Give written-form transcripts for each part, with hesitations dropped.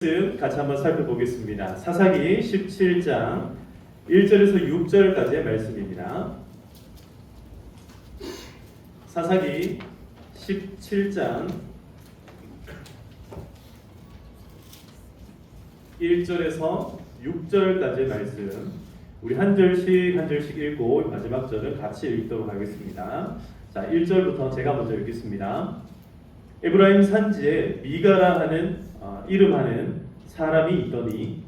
같이 한번 살펴보겠습니다. 사사기 17장 1절에서 6절까지의 말씀입니다. 사사기 17장 1절에서 6절까지의 말씀, 우리 한 절씩 읽고 마지막 절은 같이 읽도록 하겠습니다. 자, 1절부터 제가 먼저 읽겠습니다. 에브라임 산지에 미가라 하는 이름하는 사람이 있더니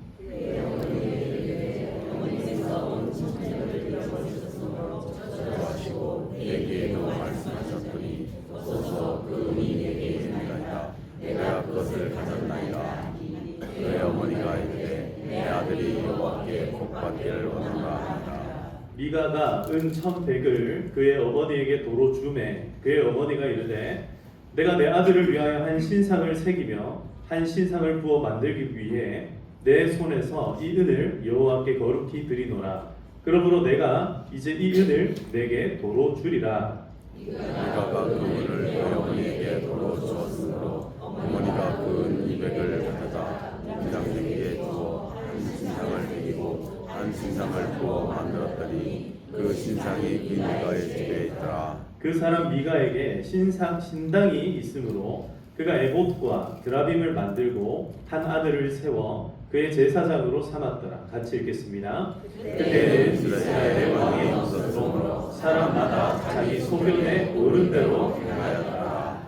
내게 말씀하셨더니 어서 그 은이 내게 있나이다. 내가 그것을 가졌나이다. 그의 어머니가 이르되 내 아들이 여호와께 복받기를 원한다 하니라. 미가가 은 1,100을 그의 어머니에게 도로 주매 그의 어머니가 이르되 내가 내 아들을 위하여 한 신상을 새기며 한 신상을 부어 만들기 위해 내 손에서 이 은을 여호와께 거룩히 드리노라. 그러므로 내가 이제 이 은을 내게 도로 주리라. 미가가 그 은을 그의 어머니에게 도로 주었으므로 어머니가 그 은 200을 가져다 김장대기에 두어 한 신상을 새기고 한 신상을 부어 만들었더니 그 신상이 그 미가의 집에 있더라. 그 사람 미가에게 신당이 있으므로 그가 에봇과 드라빔을 만들고 한 아들을 세워 그의 제사장으로 삼았더라. 같이 읽겠습니다. 그때는 이스라엘의 왕이 없었으므로 사람마다 자기 소견에 옳은 대로 행하였더라.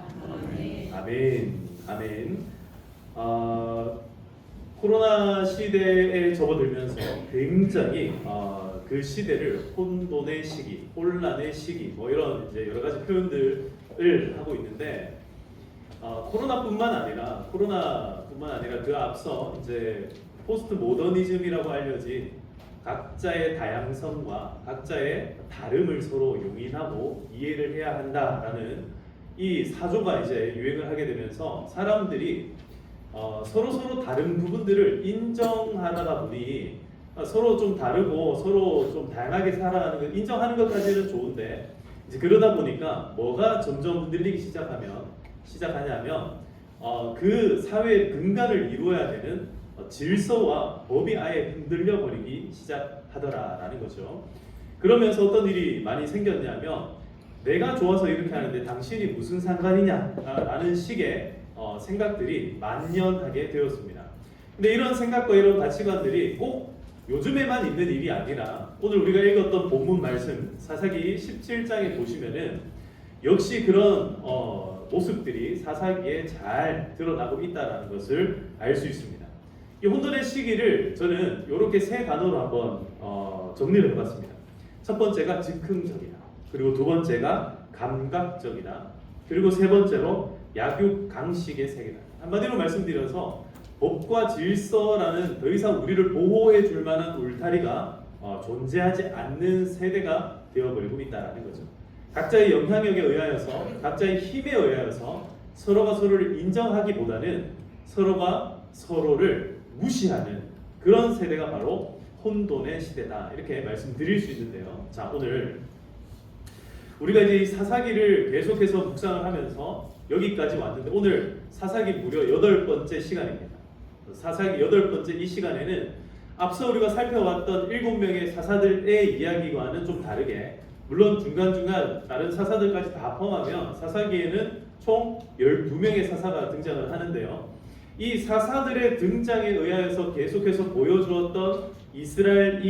아멘. 아멘. 코로나 시대에 접어들면서 굉장히 그 시대를 혼돈의 시기, 혼란의 시기, 뭐 이런 이제 여러 가지 표현들을 하고 있는데 코로나뿐만 아니라 그 앞서 이제 포스트 모더니즘이라고 알려진 각자의 다양성과 각자의 다름을 서로 용인하고 이해를 해야 한다라는 이 사조가 이제 유행을 하게 되면서 사람들이 서로 다른 부분들을 인정하다 보니 서로 좀 다르고 서로 좀 다양하게 살아가는 걸 인정하는 것까지는 좋은데 이제 그러다 보니까 뭐가 점점 흔들리기 시작하냐면 그 사회의 근간을 이루어야 되는 질서와 법이 아예 흔들려 버리기 시작하더라라는 거죠. 그러면서 어떤 일이 많이 생겼냐면 내가 좋아서 이렇게 하는데 당신이 무슨 상관이냐라는 식의 생각들이 만연하게 되었습니다. 근데 이런 생각과 이런 가치관들이 꼭 요즘에만 있는 일이 아니라 오늘 우리가 읽었던 본문 말씀 사사기 17장에 보시면은 역시 그런 모습들이 사사기에 잘 드러나고 있다는 것을 알 수 있습니다. 이 혼돈의 시기를 저는 이렇게 세 단어로 한번 정리를 해봤습니다. 첫 번째가 즉흥적이다. 그리고 두 번째가 감각적이다. 그리고 세 번째로 약육강식의 세계다. 한마디로 말씀드려서 법과 질서라는 더 이상 우리를 보호해 줄 만한 울타리가 존재하지 않는 세대가 되어버리고 있다는 거죠. 각자의 영향력에 의하여서 각자의 힘에 의하여서 서로가 서로를 인정하기보다는 서로가 서로를 무시하는 그런 세대가 바로 혼돈의 시대다. 이렇게 말씀드릴 수 있는데요. 자, 오늘 우리가 이제 이 사사기를 계속해서 묵상을 하면서 여기까지 왔는데 오늘 사사기 무려 8번째 시간입니다. 사사기 8번째 이 시간에는 앞서 우리가 살펴봤던 7명의 사사들의 이야기와는 좀 다르게 물론 중간중간 다른 사사들까지 다 포함하면 사사기에는 총 12명의 사사가 등장을 하는데요. 이 사사들의 등장에 의하여서 계속해서 보여주었던 이스라엘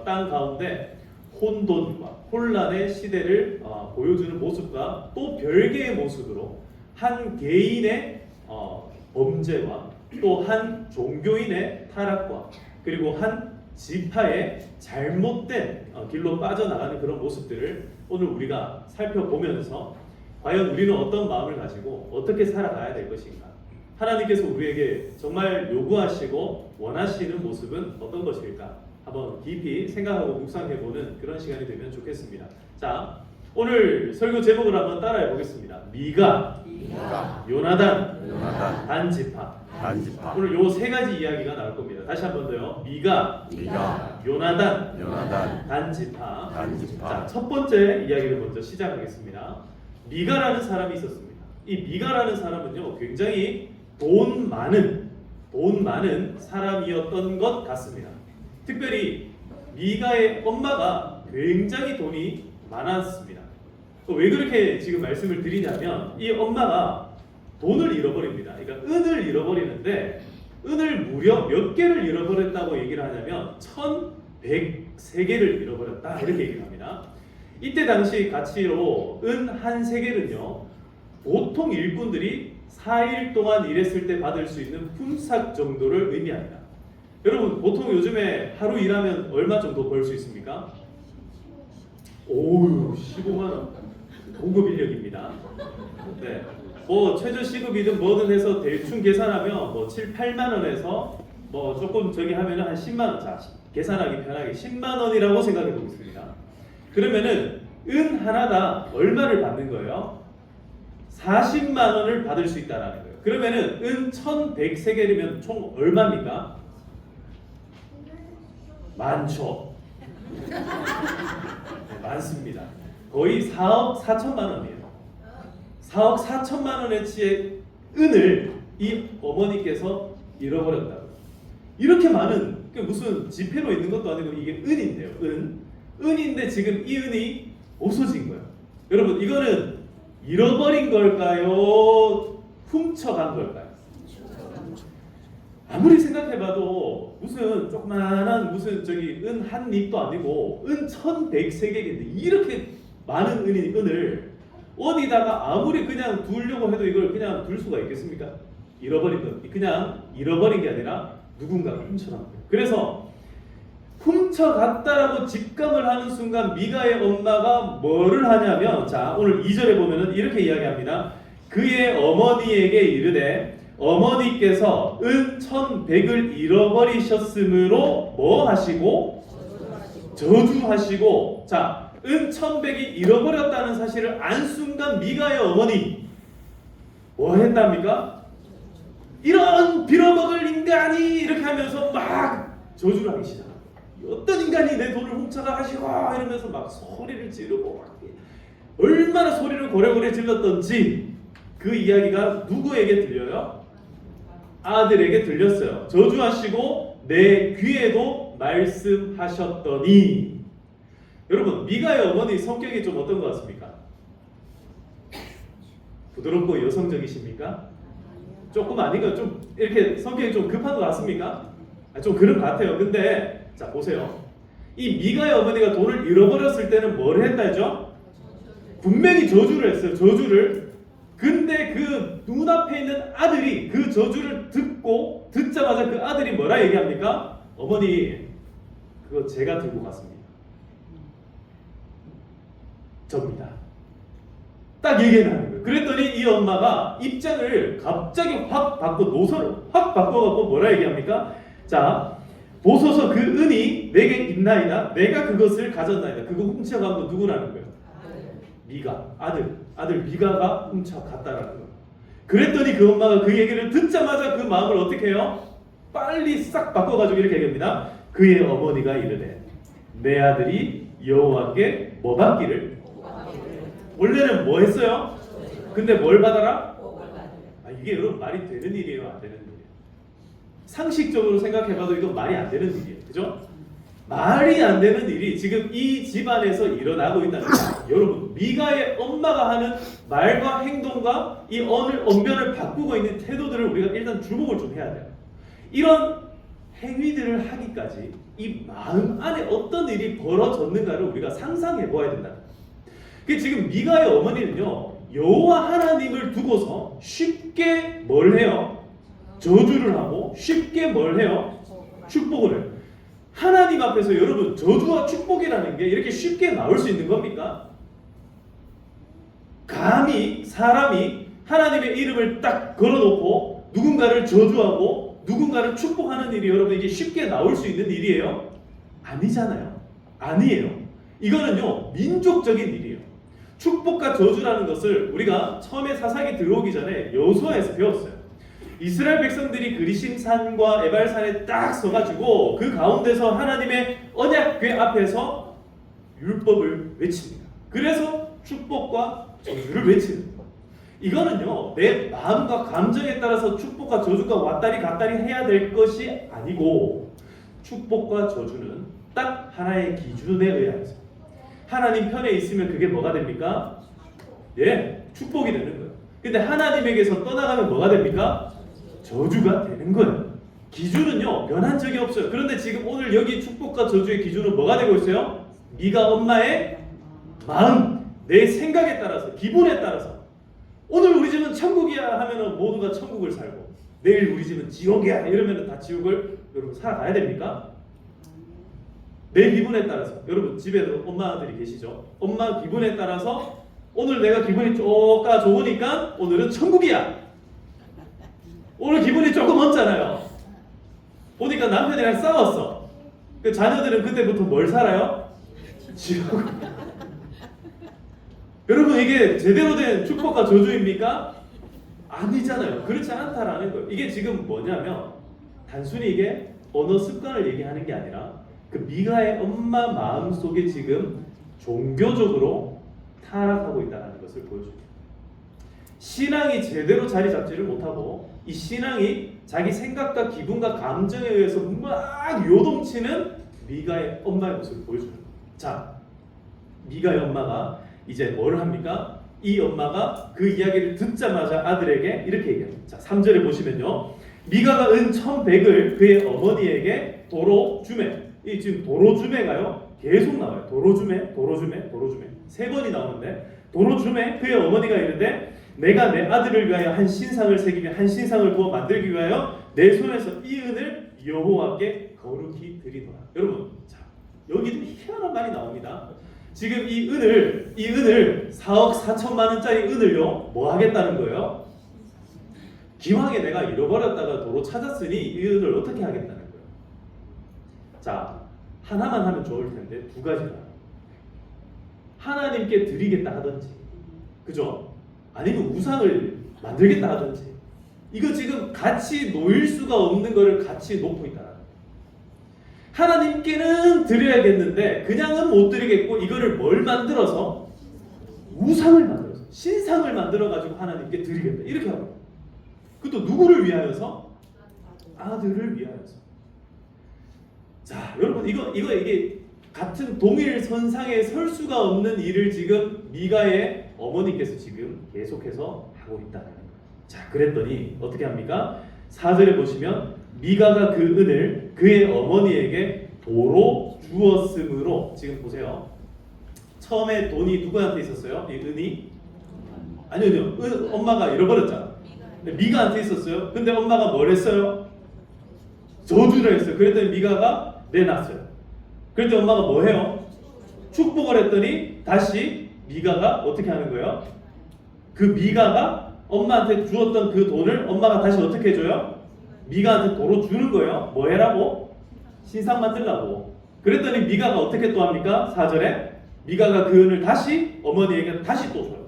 땅 가운데 혼돈과 혼란의 시대를 보여주는 모습과 또 별개의 모습으로 한 개인의 범죄와 또 한 종교인의 타락과 그리고 한 지파의 잘못된 길로 빠져나가는 그런 모습들을 오늘 우리가 살펴보면서 과연 우리는 어떤 마음을 가지고 어떻게 살아가야 될 것인가, 하나님께서 우리에게 정말 요구하시고 원하시는 모습은 어떤 것일까 한번 깊이 생각하고 묵상해보는 그런 시간이 되면 좋겠습니다. 자, 오늘 설교 제목을 한번 따라해 보겠습니다. 미가, 요나단, 단지파. 오늘 요 세 가지 이야기가 나올 겁니다. 다시 한 번 더요. 미가, 요나단, 단지파. 자, 첫 번째 이야기를 먼저 시작하겠습니다. 미가라는 사람이 있었습니다. 이 미가라는 사람은요 굉장히 돈 많은 돈 많은 사람이었던 것 같습니다. 특별히 미가의 엄마가 굉장히 돈이 많았습니다. 왜 그렇게 지금 말씀을 드리냐면 이 엄마가 돈을 잃어버립니다. 그러니까 은을 잃어버리는데 은을 무려 몇 개를 잃어버렸다고 얘기를 하냐면 1103개를 잃어버렸다 이렇게 얘기를 합니다. 이때 당시 가치로 은 한 세겔은요 보통 일꾼들이 4일 동안 일했을 때 받을 수 있는 품삯 정도를 의미합니다. 여러분 보통 요즘에 하루 일하면 얼마 정도 벌 수 있습니까? 오유 15만 원 공급 인력입니다. 네, 뭐 최저 시급이든 뭐든 해서 대충 계산하면 뭐 7, 8만 원에서 뭐 조금 저기 하면은 한 10만 원. 자, 계산하기 편하게 10만 원이라고 생각해 보겠습니다. 그러면은 은 하나당 얼마를 받는 거예요? 40만 원을 받을 수 있다라는 거예요. 그러면은 은 1103개이면 총 얼마입니까? 많죠. 네, 많습니다. 거의 4억 4천만 원이에요. 4억 4천만 원어치의 은을 이 어머니께서 잃어버렸다고. 이렇게 많은 무슨 지폐로 있는 것도 아니고 이게 은인데요. 은인데 지금 이 은이 없어진 거예요. 여러분 이거는 잃어버린 걸까요? 훔쳐간 걸까요? 아무리 생각해봐도 무슨 조그만한 무슨 저기 은 한 립도 아니고 은 1103개인데 이렇게 많은 은을 어디다가 아무리 그냥 두려고 해도 이걸 그냥 둘 수가 있겠습니까? 잃어버린 것 그냥 잃어버린 게 아니라 누군가가 훔쳐간 거예요. 그래서 훔쳐갔다라고 직감을 하는 순간 미가의 엄마가 뭐를 하냐면 자 오늘 2절에 보면은 이렇게 이야기합니다. 그의 어머니에게 이르되 어머니께서 은 1100을 잃어버리셨으므로 뭐 하시고? 저주하시고 자 은 1100이 잃어버렸다는 사실을 안 순간 미가의 어머니 뭐 했답니까? 이런 빌어먹을 인간이 이렇게 하면서 막 저주를 하기 시작합니다. 어떤 인간이 내 돈을 훔쳐가 가시고 이러면서 막 소리를 지르고 막 얼마나 소리를 고래고래 질렀던지 그 이야기가 누구에게 들려요? 아들에게 들렸어요. 저주하시고 내 귀에도 말씀하셨더니 여러분 미가의 어머니 성격이 좀 어떤 것 같습니까? 부드럽고 여성적이십니까? 조금 아닌가 좀 이렇게 성격이 좀 급한 것 같습니까? 좀 그런 것 같아요. 근데 자 보세요. 이 미가의 어머니가 돈을 잃어버렸을 때는 뭘 했다죠? 분명히 저주를 했어요. 저주를. 근데 그 눈앞에 있는 아들이 그 저주를 듣자마자 그 아들이 뭐라 얘기합니까? 어머니 그거 제가 들고 갔습니다. 접니다. 딱 얘기를 하는 거예요. 그랬더니 이 엄마가 입장을 갑자기 확 바꿔 노선을 확 바꿔갖고 뭐라 얘기합니까? 자 보소서 그 은이 내게 있나이다. 내가 그것을 가졌나이다. 그거 훔쳐간 거 누구라는 거예요? 미가 아들 미가가 훔쳐갔다라는 거예요. 그랬더니 그 엄마가 그 얘기를 듣자마자 그 마음을 어떻게 해요? 빨리 싹 바꿔가지고 이렇게 얘기합니다. 그의 어머니가 이르되 내 아들이 여호와께 뭐 받기를 원래는 뭐 했어요? 근데 뭘 받아라? 이게 여러분 말이 되는 일이에요? 안 되는 일이에요? 상식적으로 생각해봐도 이건 말이 안 되는 일이에요. 그죠? 말이 안 되는 일이 지금 이 집안에서 일어나고 있다는 거예요. 여러분 미가의 엄마가 하는 말과 행동과 이 언변을 바꾸고 있는 태도들을 우리가 일단 주목을 좀 해야 돼요. 이런 행위들을 하기까지 이 마음 안에 어떤 일이 벌어졌는가를 우리가 상상해 보아야 된다. 그 지금 미가의 어머니는요 여호와 하나님을 두고서 쉽게 뭘 해요? 저주를 하고 쉽게 뭘 해요? 축복을 해요. 하나님 앞에서 여러분 저주와 축복이라는 게 이렇게 쉽게 나올 수 있는 겁니까? 감히 사람이 하나님의 이름을 딱 걸어놓고 누군가를 저주하고 누군가를 축복하는 일이 여러분 이게 쉽게 나올 수 있는 일이에요? 아니잖아요. 아니에요. 이거는요 민족적인 일이에요. 축복과 저주라는 것을 우리가 처음에 사사기 들어오기 전에 여호수아에서 배웠어요. 이스라엘 백성들이 그리심산과 에발산에 딱 서가지고 그 가운데서 하나님의 언약궤 앞에서 율법을 외칩니다. 그래서 축복과 저주를 외치는 거예요. 이거는요, 내 마음과 감정에 따라서 축복과 저주가 왔다리 갔다리 해야 될 것이 아니고, 축복과 저주는 딱 하나의 기준에 의해서 하나님 편에 있으면 그게 뭐가 됩니까? 예, 축복이 되는 거예요. 근데 하나님에게서 떠나가면 뭐가 됩니까? 저주가 되는 거예요. 기준은요, 변한 적이 없어요. 그런데 지금 오늘 여기 축복과 저주의 기준은 뭐가 되고 있어요? 네가 엄마의 마음, 내 생각에 따라서, 기분에 따라서. 오늘 우리 집은 천국이야 하면은 모두가 천국을 살고, 내일 우리 집은 지옥이야 이러면은 다 지옥을 여러분 살아가야 됩니까? 내 기분에 따라서. 여러분 집에도 엄마들이 계시죠? 엄마 기분에 따라서 오늘 내가 기분이 쪼까 좋으니까 오늘은 천국이야. 오늘 기분이 조금 없잖아요. 보니까 남편이랑 싸웠어. 그 자녀들은 그때부터 뭘 살아요? 지옥. 여러분 이게 제대로 된 축복과 저주입니까? 아니잖아요. 그렇지 않다라는 거예요. 이게 지금 뭐냐면 단순히 이게 언어 습관을 얘기하는 게 아니라 그 미가의 엄마 마음 속에 지금 종교적으로 타락하고 있다는 것을 보여줍니다. 신앙이 제대로 자리 잡지를 못하고 이 신앙이 자기 생각과 기분과 감정에 의해서 막 요동치는 미가의 엄마의 모습을 보여주는 거예요. 자, 미가의 엄마가 이제 뭘 합니까? 이 엄마가 그 이야기를 듣자마자 아들에게 이렇게 얘기합니다. 자, 3절에 보시면요. 미가가 은 1100을 그의 어머니에게 도로 주매. 이 지금 도로 주매가요. 계속 나와요. 도로 주매, 도로 주매, 도로 주매. 3번이 나오는데 도로 주매 그의 어머니가 이르되 내가 내 아들을 위하여 한 신상을 새기며 한 신상을 부어 만들기 위하여 내 손에서 이 은을 여호와께 거룩히 드리노라. 여러분, 자, 여기도 희한한 말이 나옵니다. 지금 이 은을 4억 4천만 원짜리 은을요 뭐 하겠다는 거예요? 기왕에 내가 잃어버렸다가 도로 찾았으니 이 은을 어떻게 하겠다는 거예요? 자, 하나만 하면 좋을 텐데 두 가지가 하나님께 드리겠다 하든지, 그죠? 아니면 우상을 만들겠다 하든지. 이거 지금 같이 놓일 수가 없는 거를 같이 놓고 있다. 하나님께는 드려야겠는데 그냥은 못 드리겠고 이거를 뭘 만들어서? 우상을 만들어서, 신상을 만들어 가지고 하나님께 드리겠다 이렇게 하고. 그것도 누구를 위하여서? 아들을 위하여서. 자, 여러분 이게 같은 동일 선상에 설 수가 없는 일을 지금 미가의 어머니께서 지금 계속해서 하고 있다는 거예요. 자, 그랬더니 어떻게 합니까? 4절에 보시면 미가가 그 은을 그의 어머니에게 도로 주었으므로, 지금 보세요. 처음에 돈이 누구한테 있었어요? 이 은이? 아니요. 엄마가 잃어버렸잖아. 미가한테 있었어요. 근데 엄마가 뭘 했어요? 저주를 했어요. 그랬더니 미가가 내놨어요. 그랬더니 엄마가 뭐 해요? 축복을 했더니 다시 미가가 어떻게 하는 거예요? 그 미가가 엄마한테 주었던 그 돈을 엄마가 다시 어떻게 해줘요? 미가한테 도로 주는 거예요. 뭐 해라고? 신상 만들라고. 그랬더니 미가가 어떻게 또 합니까? 4절에 미가가 그 은을 다시 어머니에게 다시 또 줘요.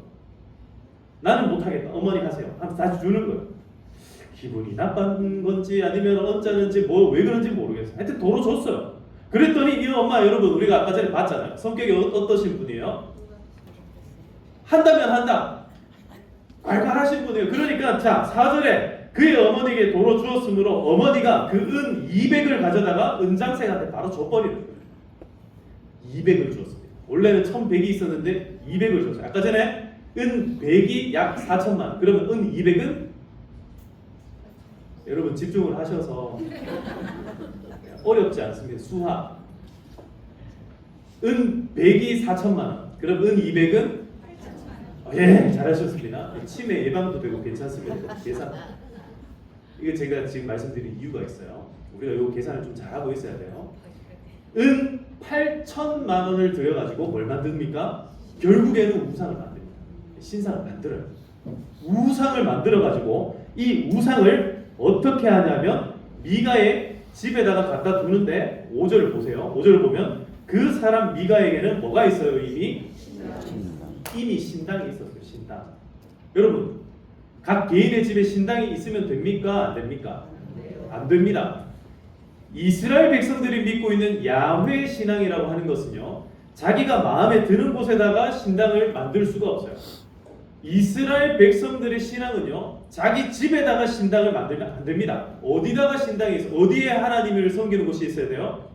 나는 못하겠다. 어머니 가세요. 하면서 다시 주는 거예요. 기분이 나쁜 건지 아니면 언짢은지 뭐 왜 그런지 모르겠어요. 하여튼 도로 줬어요. 그랬더니 이 엄마, 여러분 우리가 아까 전에 봤잖아요. 성격이 어떠신 분이에요? 한다면 한다. 괄괄하신 분이에요. 그러니까 자, 4절에 그의 어머니에게 도로 주었으므로 어머니가 그 은 200을 가져다가 은장생한테 바로 줘버리는 거예요. 200을 주었습니다. 원래는 1100이 있었는데 200을 줬어요. 아까 전에 은 100이 약 4천만 원. 그러면 은 200은 여러분 집중을 하셔서 어렵지 않습니다. 수학. 은 100이 4천만 원. 그럼 은 200은 예, 잘하셨습니다. 치매 예방도 되고 괜찮습니다. 계산. 이거 제가 지금 말씀드린 이유가 있어요. 우리가 이 계산을 좀 잘하고 있어야 돼요. 은 8천만 원을 들여가지고 뭘 만듭니까? 결국에는 우상을 만듭니다. 신상을 만들어요. 우상을 만들어가지고 이 우상을 어떻게 하냐면 미가의 집에다가 갖다 두는데 5절을 보세요. 5절을 보면 그 사람 미가에게는 뭐가 있어요? 이미 신당이 있었어요. 신당. 여러분, 각 개인의 집에 신당이 있으면 됩니까? 안 됩니까? 안 됩니다. 이스라엘 백성들이 믿고 있는 야훼 신앙이라고 하는 것은요, 자기가 마음에 드는 곳에다가 신당을 만들 수가 없어요. 이스라엘 백성들의 신앙은요, 자기 집에다가 신당을 만들면 안 됩니다. 어디다가 신당이 있어? 어디에 하나님을 섬기는 곳이 있어야 돼요?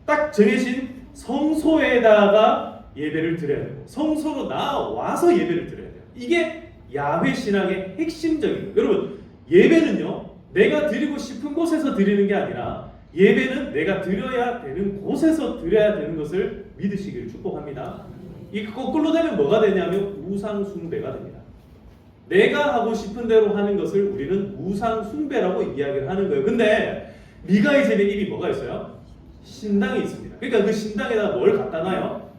딱 정해진 성소에다가 예배를 드려야 돼요. 성소로 나와서 예배를 드려야 돼요. 이게 야훼 신앙의 핵심적인 거예요. 여러분, 예배는요, 내가 드리고 싶은 곳에서 드리는 게 아니라 예배는 내가 드려야 되는 곳에서 드려야 되는 것을 믿으시기를 축복합니다. 이 거꾸로 되면 뭐가 되냐면 우상 숭배가 됩니다. 내가 하고 싶은 대로 하는 것을 우리는 우상 숭배라고 이야기를 하는 거예요. 근데 미가의 집에 입이 뭐가 있어요? 신당이 있습니다. 그러니까 그 신당에다가 뭘 갖다 놔요?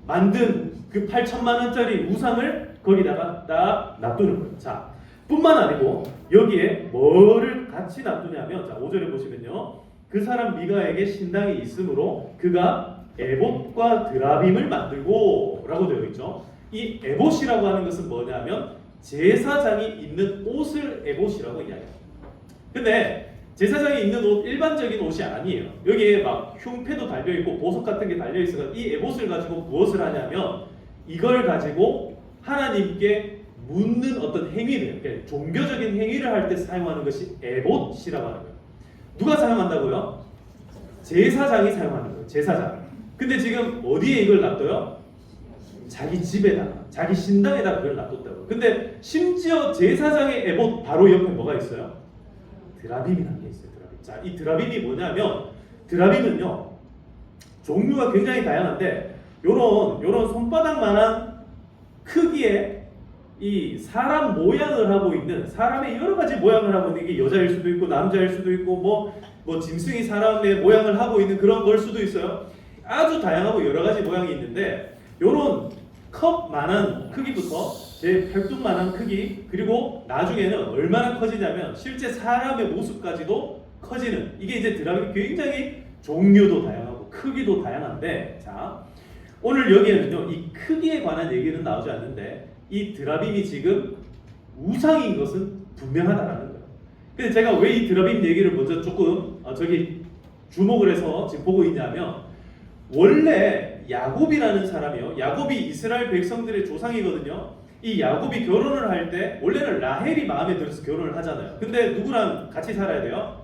만든 그 8천만 원짜리 우상을 거기다가 딱 놔두는 거예요. 자, 뿐만 아니고 여기에 뭐를 같이 놔두냐면, 자, 5절에 보시면요, 그 사람 미가에게 신당이 있으므로 그가 에봇과 드라빔을 만들고 라고 되어 있죠. 이 에봇이라고 하는 것은 뭐냐면 제사장이 입는 옷을 에봇이라고 이야기합니다. 근데 제사장이 입는 옷, 일반적인 옷이 아니에요. 여기에 막 흉패도 달려있고 보석 같은 게 달려있어서 이 에봇을 가지고 무엇을 하냐면 이걸 가지고 하나님께 묻는 어떤 행위를, 그러니까 종교적인 행위를 할 때 사용하는 것이 에봇이라고 하는 거예요. 누가 사용한다고요? 제사장이 사용하는 거예요. 제사장. 근데 지금 어디에 이걸 놔둬요? 자기 집에다가, 자기 신당에다가 그걸 놔뒀다고. 근데 심지어 제사장의 에봇 바로 옆에 뭐가 있어요? 드라빔이라는 게 있어요. 드라빔. 자, 이 드라빔이 뭐냐면, 드라빔은요, 종류가 굉장히 다양한데 요런 손바닥만한 크기의 이 사람 모양을 하고 있는, 사람의 여러 가지 모양을 하고 있는, 게 여자일 수도 있고 남자일 수도 있고 뭐 짐승이 사람의 모양을 하고 있는 그런 걸 수도 있어요. 아주 다양하고 여러 가지 모양이 있는데 요런 컵만한 크기부터 제 팔뚝만한 크기, 그리고 나중에는 얼마나 커지냐면 실제 사람의 모습까지도 커지는, 이게 이제 드라빔이 굉장히 종류도 다양하고 크기도 다양한데, 자, 오늘 여기에는요 이 크기에 관한 얘기는 나오지 않는데 이 드라빔이 지금 우상인 것은 분명하다라는 거예요. 근데 제가 왜 이 드라빔 얘기를 먼저 조금 저기 주목을 해서 지금 보고 있냐면, 원래 야곱이라는 사람이요, 야곱이 이스라엘 백성들의 조상이거든요. 이 야곱이 결혼을 할 때 원래는 라헬이 마음에 들어서 결혼을 하잖아요. 근데 누구랑 같이 살아야 돼요?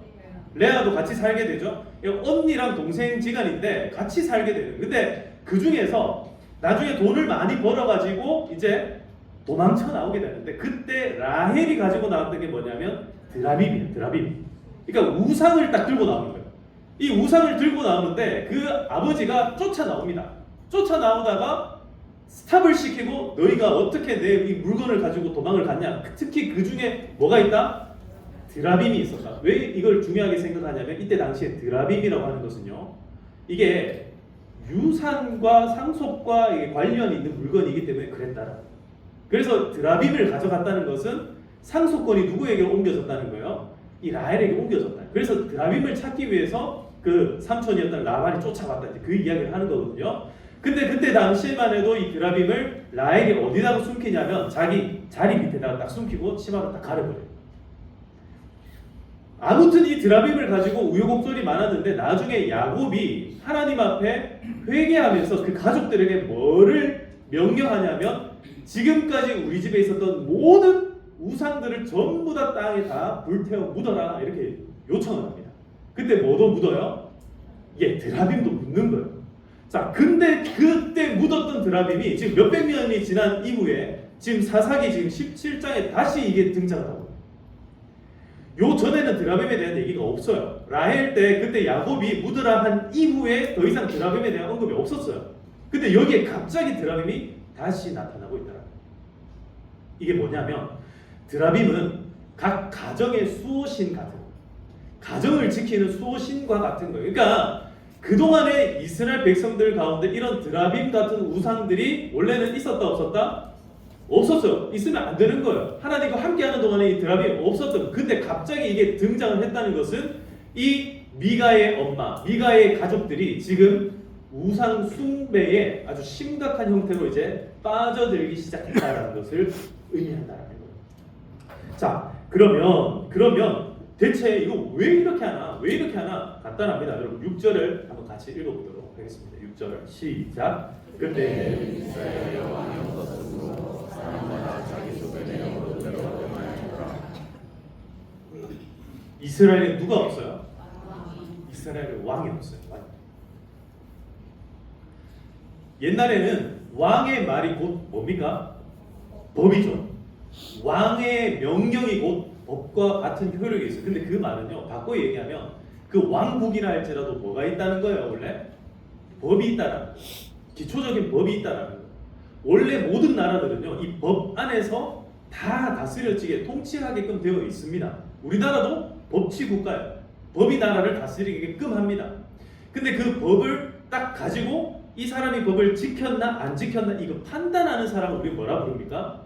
레아도 같이 살게 되죠. 언니랑 동생 지간인데 같이 살게 돼요. 근데 그 중에서 나중에 돈을 많이 벌어가지고 이제 도망쳐 나오게 되는데, 그때 라헬이 가지고 나왔던 게 뭐냐면 드라빔이에요. 드라빔. 그러니까 우상을 딱 들고 나오는 거예요. 이 우상을 들고 나오는데 그 아버지가 쫓아 나옵니다. 쫓아 나오다가 스탑을 시키고 너희가 어떻게 내 이 물건을 가지고 도망을 갔냐. 특히 그 중에 뭐가 있다? 드라빔이 있었다. 왜 이걸 중요하게 생각하냐면 이때 당시에 드라빔이라고 하는 것은요, 이게 유산과 상속과 이게 관련이 있는 물건이기 때문에 그랬다. 그래서 드라빔을 가져갔다는 것은 상속권이 누구에게 옮겨졌다는 거예요? 이 라헬에게 옮겨졌다. 그래서 드라빔을 찾기 위해서 그 삼촌이었던 라반이 쫓아갔다, 그 이야기를 하는 거거든요. 근데 그때 당시에만 해도 이 드라빔을 라헬이 어디다가 숨기냐면 자기 자리 밑에다가 딱 숨기고 치마로 딱 가려버려요. 아무튼 이 드라빔을 가지고 우여곡절이 많았는데 나중에 야곱이 하나님 앞에 회개하면서 그 가족들에게 뭐를 명령하냐면, 지금까지 우리 집에 있었던 모든 우상들을 전부 다 땅에 다 불태워 묻어라, 이렇게 요청을 합니다. 근데 뭐도 묻어요? 예, 드라빔도 묻는 거예요. 자, 근데 그때 묻었던 드라빔이 지금 몇백 년이 지난 이후에 지금 사사기 지금 17장에 다시 이게 등장을 하고, 요 전에는 드라빔에 대한 얘기가 없어요. 라헬 때 그때 야곱이 묻으라 한 이후에 더 이상 드라빔에 대한 언급이 없었어요. 근데 여기에 갑자기 드라빔이 다시 나타나고 있더라. 이게 뭐냐면 드라빔은 각 가정의 수호신 같은 거예요. 가정을 지키는 수호신과 같은 거예요. 그러니까 그동안에 이스라엘 백성들 가운데 이런 드라빔 같은 우상들이 원래는 있었다 없었다? 없었어요. 있으면 안 되는 거예요. 하나님과 함께하는 동안에 이 드라빔이 없었던. 근데 갑자기 이게 등장을 했다는 것은 이 미가의 엄마, 미가의 가족들이 지금 우상 숭배에 아주 심각한 형태로 이제 빠져들기 시작했다는 것을 의미한다는 거예요. 자, 그러면 대체 이거 왜 이렇게 하나? 왜 이렇게 하나? 간단합니다. 여러분 6절을 한번 같이 읽어보도록 하겠습니다. 6절 시작. 그때 이스라엘 왕의 것으로 사람마다 자기 소견의 영으로대로 행하였더라. 이스라엘에 누가 없어요? 이스라엘에 왕이 없어요. 왕. 옛날에는 왕의 말이 곧 뭡니까? 법이죠. 왕의 명령이 곧 법과 같은 효력이 있어요. 근데 그 말은요, 바꿔 얘기하면 그 왕국이라 할지라도 뭐가 있다는 거예요, 원래? 법이 있다라는 거예요. 기초적인 법이 있다라는 거예요. 원래 모든 나라들은요, 이 법 안에서 다 다스려지게 통치하게끔 되어 있습니다. 우리나라도 법치 국가예요. 법이 나라를 다스리게끔 합니다. 근데 그 법을 딱 가지고 이 사람이 법을 지켰나 안 지켰나 이거 판단하는 사람을 우리 뭐라 부릅니까?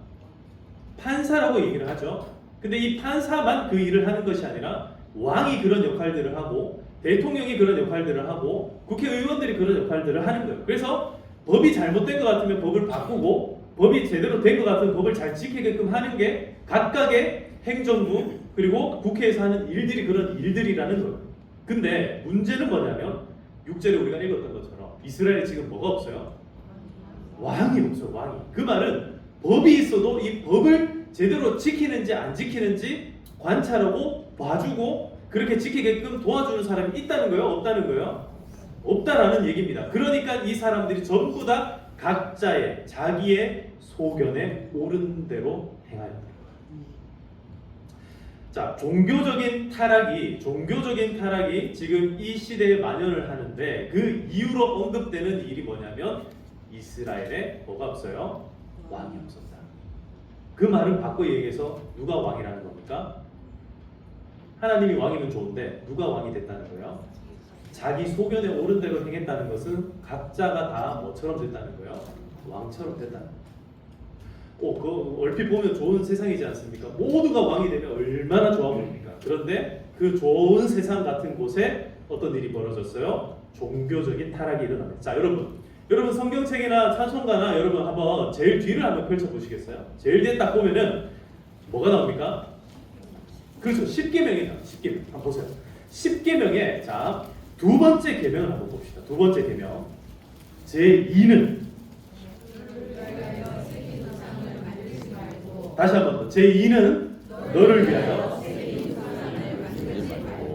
판사라고 얘기를 하죠. 근데 이 판사만 그 일을 하는 것이 아니라 왕이 그런 역할들을 하고 대통령이 그런 역할들을 하고 국회의원들이 그런 역할들을 하는 거예요. 그래서 법이 잘못된 것 같으면 법을 바꾸고 법이 제대로 된 것 같은 법을 잘 지키게끔 하는 게 각각의 행정부 그리고 국회에서 하는 일들이 그런 일들이라는 거예요. 근데 문제는 뭐냐면 6절에 우리가 읽었던 것처럼 이스라엘에 지금 뭐가 없어요? 왕이 없어요. 왕이. 그 말은 법이 있어도 이 법을 제대로 지키는지 안 지키는지 관찰하고 봐주고 그렇게 지키게끔 도와주는 사람이 있다는 거예요? 없다는 거예요? 없다라는 얘기입니다. 그러니까 이 사람들이 전부 다 각자의 자기의 소견에 옳은 대로 행하였다. 자, 종교적인 타락이 지금 이 시대에 만연을 하는데 그 이유로 언급되는 일이 뭐냐면 이스라엘에 뭐가 없어요? 왕이 없었다. 그 말은 바꿔 얘기해서 누가 왕이라는 겁니까? 하나님이 왕이면 좋은데 누가 왕이 됐다는 거예요? 자기 소견에 옳은 대로 행했다는 것은 각자가 다 뭐처럼 됐다는 거예요? 왕처럼 됐다는 거예요. 그 얼핏 보면 좋은 세상이지 않습니까? 모두가 왕이 되면 얼마나 좋아 보입니까? 그런데 그 좋은 세상 같은 곳에 어떤 일이 벌어졌어요? 종교적인 타락이 일어납니다. 자, 여러분 성경책이나 찬송가나 여러분 한번 제일 뒤를 한번 펼쳐보시겠어요? 제일 뒤에 딱 보면은 뭐가 나옵니까? 그렇죠. 10계명이다. 10계명. 한번 보세요. 10계명에 자, 두 번째 계명을 한번 봅시다. 두 번째 계명. 제2는 다시 한번 더. 제2는 너를 위하여.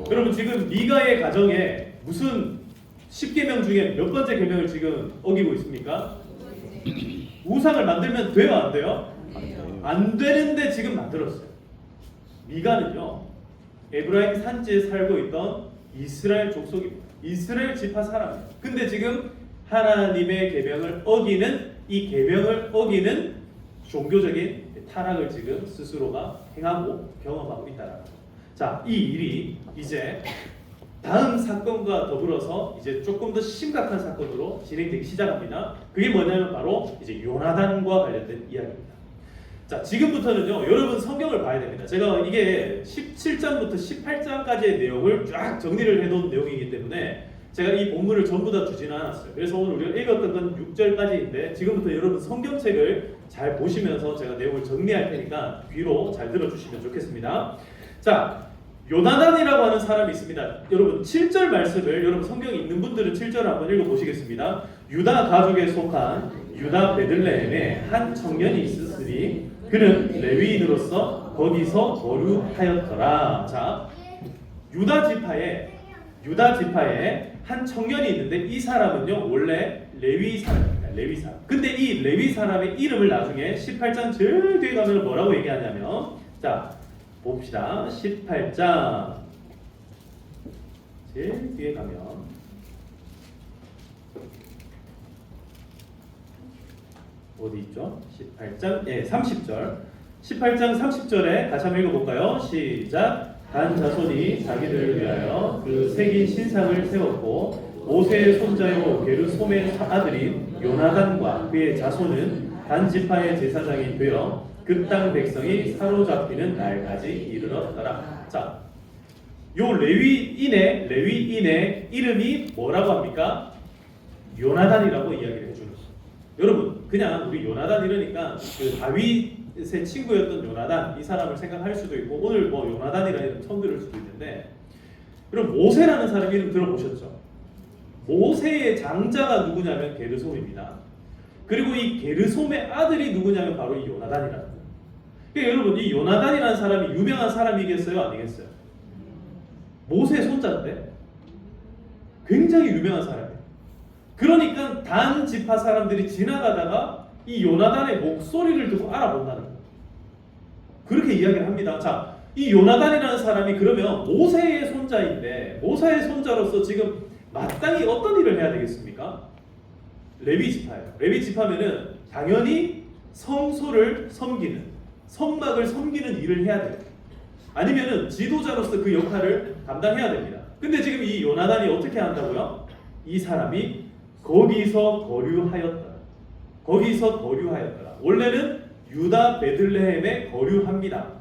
여러분 지금 미가의 가정에 무슨 10계명 중에 몇 번째 계명을 지금 어기고 있습니까? 우상을 만들면 돼요, 안 돼요? 안 되는데 지금 만들었어요. 미가는요, 에브라임 산지에 살고 있던 이스라엘 족속입니다. 이스라엘 지파 사람이에요. 근데 지금 하나님의 계명을 어기는 이 계명을 어기는 종교적인 타락을 지금 스스로가 행하고 경험하고 있다는 거죠. 자, 이 일이 이제 다음 사건과 더불어서 이제 조금 더 심각한 사건으로 진행되기 시작합니다. 그게 뭐냐면 바로 이제 요나단과 관련된 이야기입니다. 자, 지금부터는요, 여러분 성경을 봐야 됩니다. 제가 이게 17장부터 18장까지의 내용을 쫙 정리를 해놓은 내용이기 때문에 제가 이 본문을 전부 다 주지는 않았어요. 그래서 오늘 우리가 읽었던 건 6절까지인데 지금부터 여러분 성경책을 잘 보시면서 제가 내용을 정리할 테니까 귀로 잘 들어주시면 좋겠습니다. 자, 요나단이라고 하는 사람이 있습니다. 여러분 7절 말씀을 여러분 성경이 있는 분들은 7절을 한번 읽어보시겠습니다. 유다 가족에 속한 유다 베들레헴에 한 청년이 있으니 그는 레위인으로서 거기서 거류하였더라. 자, 유다 지파에 한 청년이 있는데 이 사람은요 원래 레위 사람입니다. 레위 사람. 근데 이 레위 사람의 이름을 나중에 18장 제일 뒤에 가면 뭐라고 얘기하냐면, 자 봅시다. 18장 제일 뒤에 가면 어디 있죠? 18장 30절. 18장 30절에 같이 한번 읽어볼까요? 시작. 단 자손이 자기들을 위하여 그 새긴 신상을 세웠고 모세의 손자요 게르솜의 아들인 요나단과 그의 자손은 단 지파의 제사장이 되어 그 땅 백성이 사로잡히는 날까지 이르렀더라. 자, 요 레위인의 이름이 뭐라고 합니까? 요나단이라고 이야기를 해주는 거예요. 여러분 그냥 우리 요나단 이러니까 그 다윗의 친구였던 요나단 이 사람을 생각할 수도 있고 오늘 뭐 요나단이라는 이름 처음 들을 수도 있는데, 여러분 모세라는 사람 이름 들어보셨죠? 모세의 장자가 누구냐면 게르솜입니다. 그리고 이 게르솜의 아들이 누구냐면 바로 이 요나단이라는 거예요. 그러니까 여러분 이 요나단이라는 사람이 유명한 사람이겠어요? 아니겠어요? 모세의 손자인데 굉장히 유명한 사람이에요. 그러니까 단 지파 사람들이 지나가다가 이 요나단의 목소리를 듣고 알아본다는 거예요. 그렇게 이야기를 합니다. 자, 이 요나단이라는 사람이 그러면 모세의 손자인데 모세의 손자로서 지금 마땅히 어떤 일을 해야 되겠습니까? 레위 지파예요. 레위 지파면은 당연히 성소를 섬기는, 성막을 섬기는 일을 해야 돼요. 아니면은 지도자로서 그 역할을 감당해야 됩니다. 근데 지금 이 요나단이 어떻게 한다고요? 이 사람이 거기서 거류하였더라. 거기서 거류하였더라. 원래는 유다 베들레헴에 거류합니다.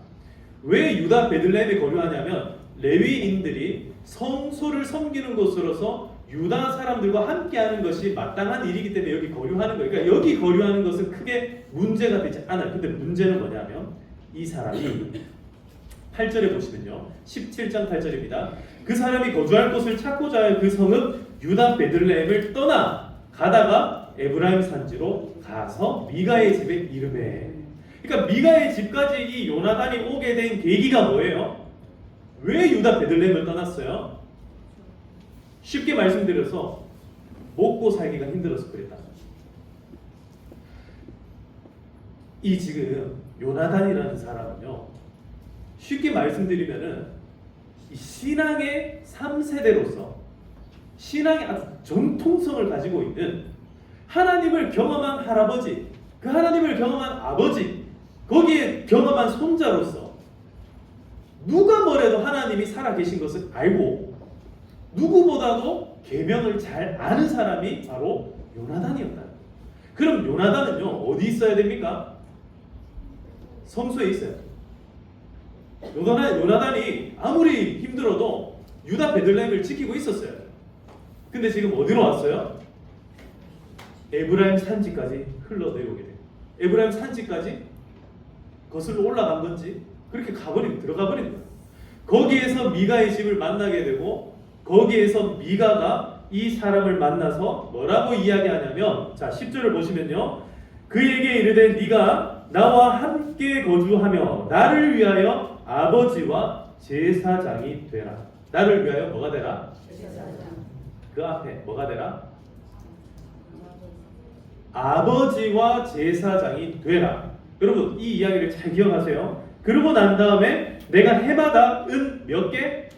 왜 유다 베들레헴에 거류하냐면 레위인들이 성소를 섬기는 곳으로서 유다 사람들과 함께하는 것이 마땅한 일이기 때문에 여기 거류하는 거예요. 그러니까 여기 거류하는 것은 크게 문제가 되지 않아요. 근데 문제는 뭐냐면 이 사람이 8절에 보시면요. 17장 8절입니다. 그 사람이 거주할 곳을 찾고자 할 그 성은 유다 베들레헴을 떠나 가다가 에브라임 산지로 가서 미가의 집에 이르매. 그러니까 미가의 집까지 이 요나단이 오게 된 계기가 뭐예요? 왜 유다 베들레헴을 떠났어요? 쉽게 말씀드려서 먹고 살기가 힘들어서 그랬다. 이 지금 요나단이라는 사람은요, 쉽게 말씀드리면은 이 신앙의 3세대로서 신앙의 아주 정통성을 가지고 있는 하나님을 경험한 할아버지, 그 하나님을 경험한 아버지, 거기에 경험한 손자로서 누가 뭐래도 하나님이 살아계신 것을 알고 누구보다도 계명을 잘 아는 사람이 바로 요나단이었다. 그럼 요나단은요 어디 있어야 됩니까? 성소에 있어요. 요나단이 아무리 힘들어도 유다 베들레헴을 지키고 있었어요. 근데 지금 어디로 왔어요? 에브라임 산지까지 흘러내려오게 돼요. 에브라임 산지까지 거슬러 올라간 건지 그렇게 들어가 버린 거예요. 거기에서 미가의 집을 만나게 되고 거기에서 미가가 이 사람을 만나서 뭐라고 이야기하냐면, 자 10절을 보시면요, 그에게 이르되 네가 나와 함께 거주하며 나를 위하여 아버지와 제사장이 되라. 나를 위하여 뭐가 되라? 그 앞에 뭐가 되라? 아버지와 제사장이 되라. 여러분 이 이야기를 잘 기억하세요. 그러고 난 다음에 내가 해마다 은 몇 개?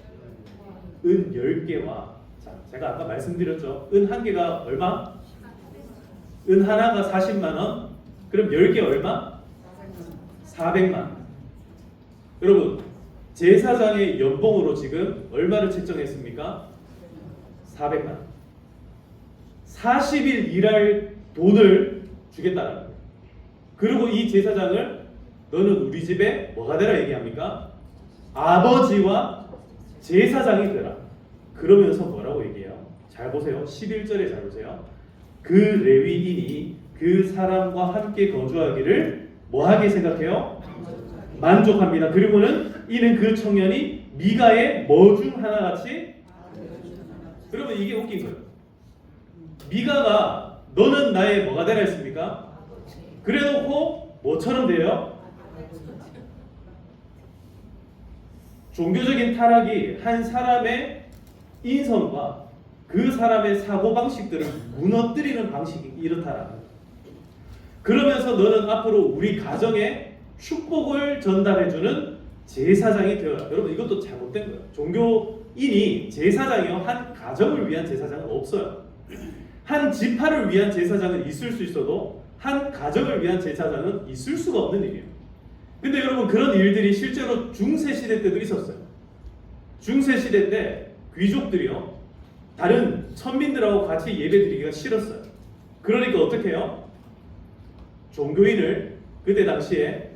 은 10개와, 자 제가 아까 말씀드렸죠. 은 한 개가 얼마? 은 하나가 40만 원. 그럼 10개 얼마? 400만 원. 여러분 제사장의 연봉으로 지금 얼마를 책정했습니까? 400만 원. 40일 일할 돈을 주겠다는 거예요. 그리고 이 제사장을 너는 우리 집에 뭐가 되라 얘기합니까? 아버지와 제사장이 되라. 그러면서 뭐라고 얘기해요? 잘 보세요. 11절에 잘 보세요. 그 레위인이 그 사람과 함께 거주하기를 뭐하게 생각해요? 만족합니다. 그리고는 이는 그 청년이 미가의 뭐 중 하나같이, 여러분 이게 웃긴 거예요. 미가가 너는 나의 뭐가 되라 했습니까? 그래놓고 뭐처럼 돼요? 종교적인 타락이 한 사람의 인성과 그 사람의 사고방식들을 무너뜨리는 방식이 이렇다라는 거예요. 그러면서 너는 앞으로 우리 가정에 축복을 전달해주는 제사장이 되어라. 여러분 이것도 잘못된 거예요. 종교인이 제사장이요, 한 가정을 위한 제사장은 없어요. 한 지파를 위한 제사장은 있을 수 있어도 한 가정을 위한 제사장은 있을 수가 없는 일이에요. 근데 여러분 그런 일들이 실제로 중세시대 때도 있었어요. 중세시대 때 귀족들이요, 다른 천민들하고 같이 예배드리기가 싫었어요. 그러니까 어떻게 해요? 종교인을 그때 당시에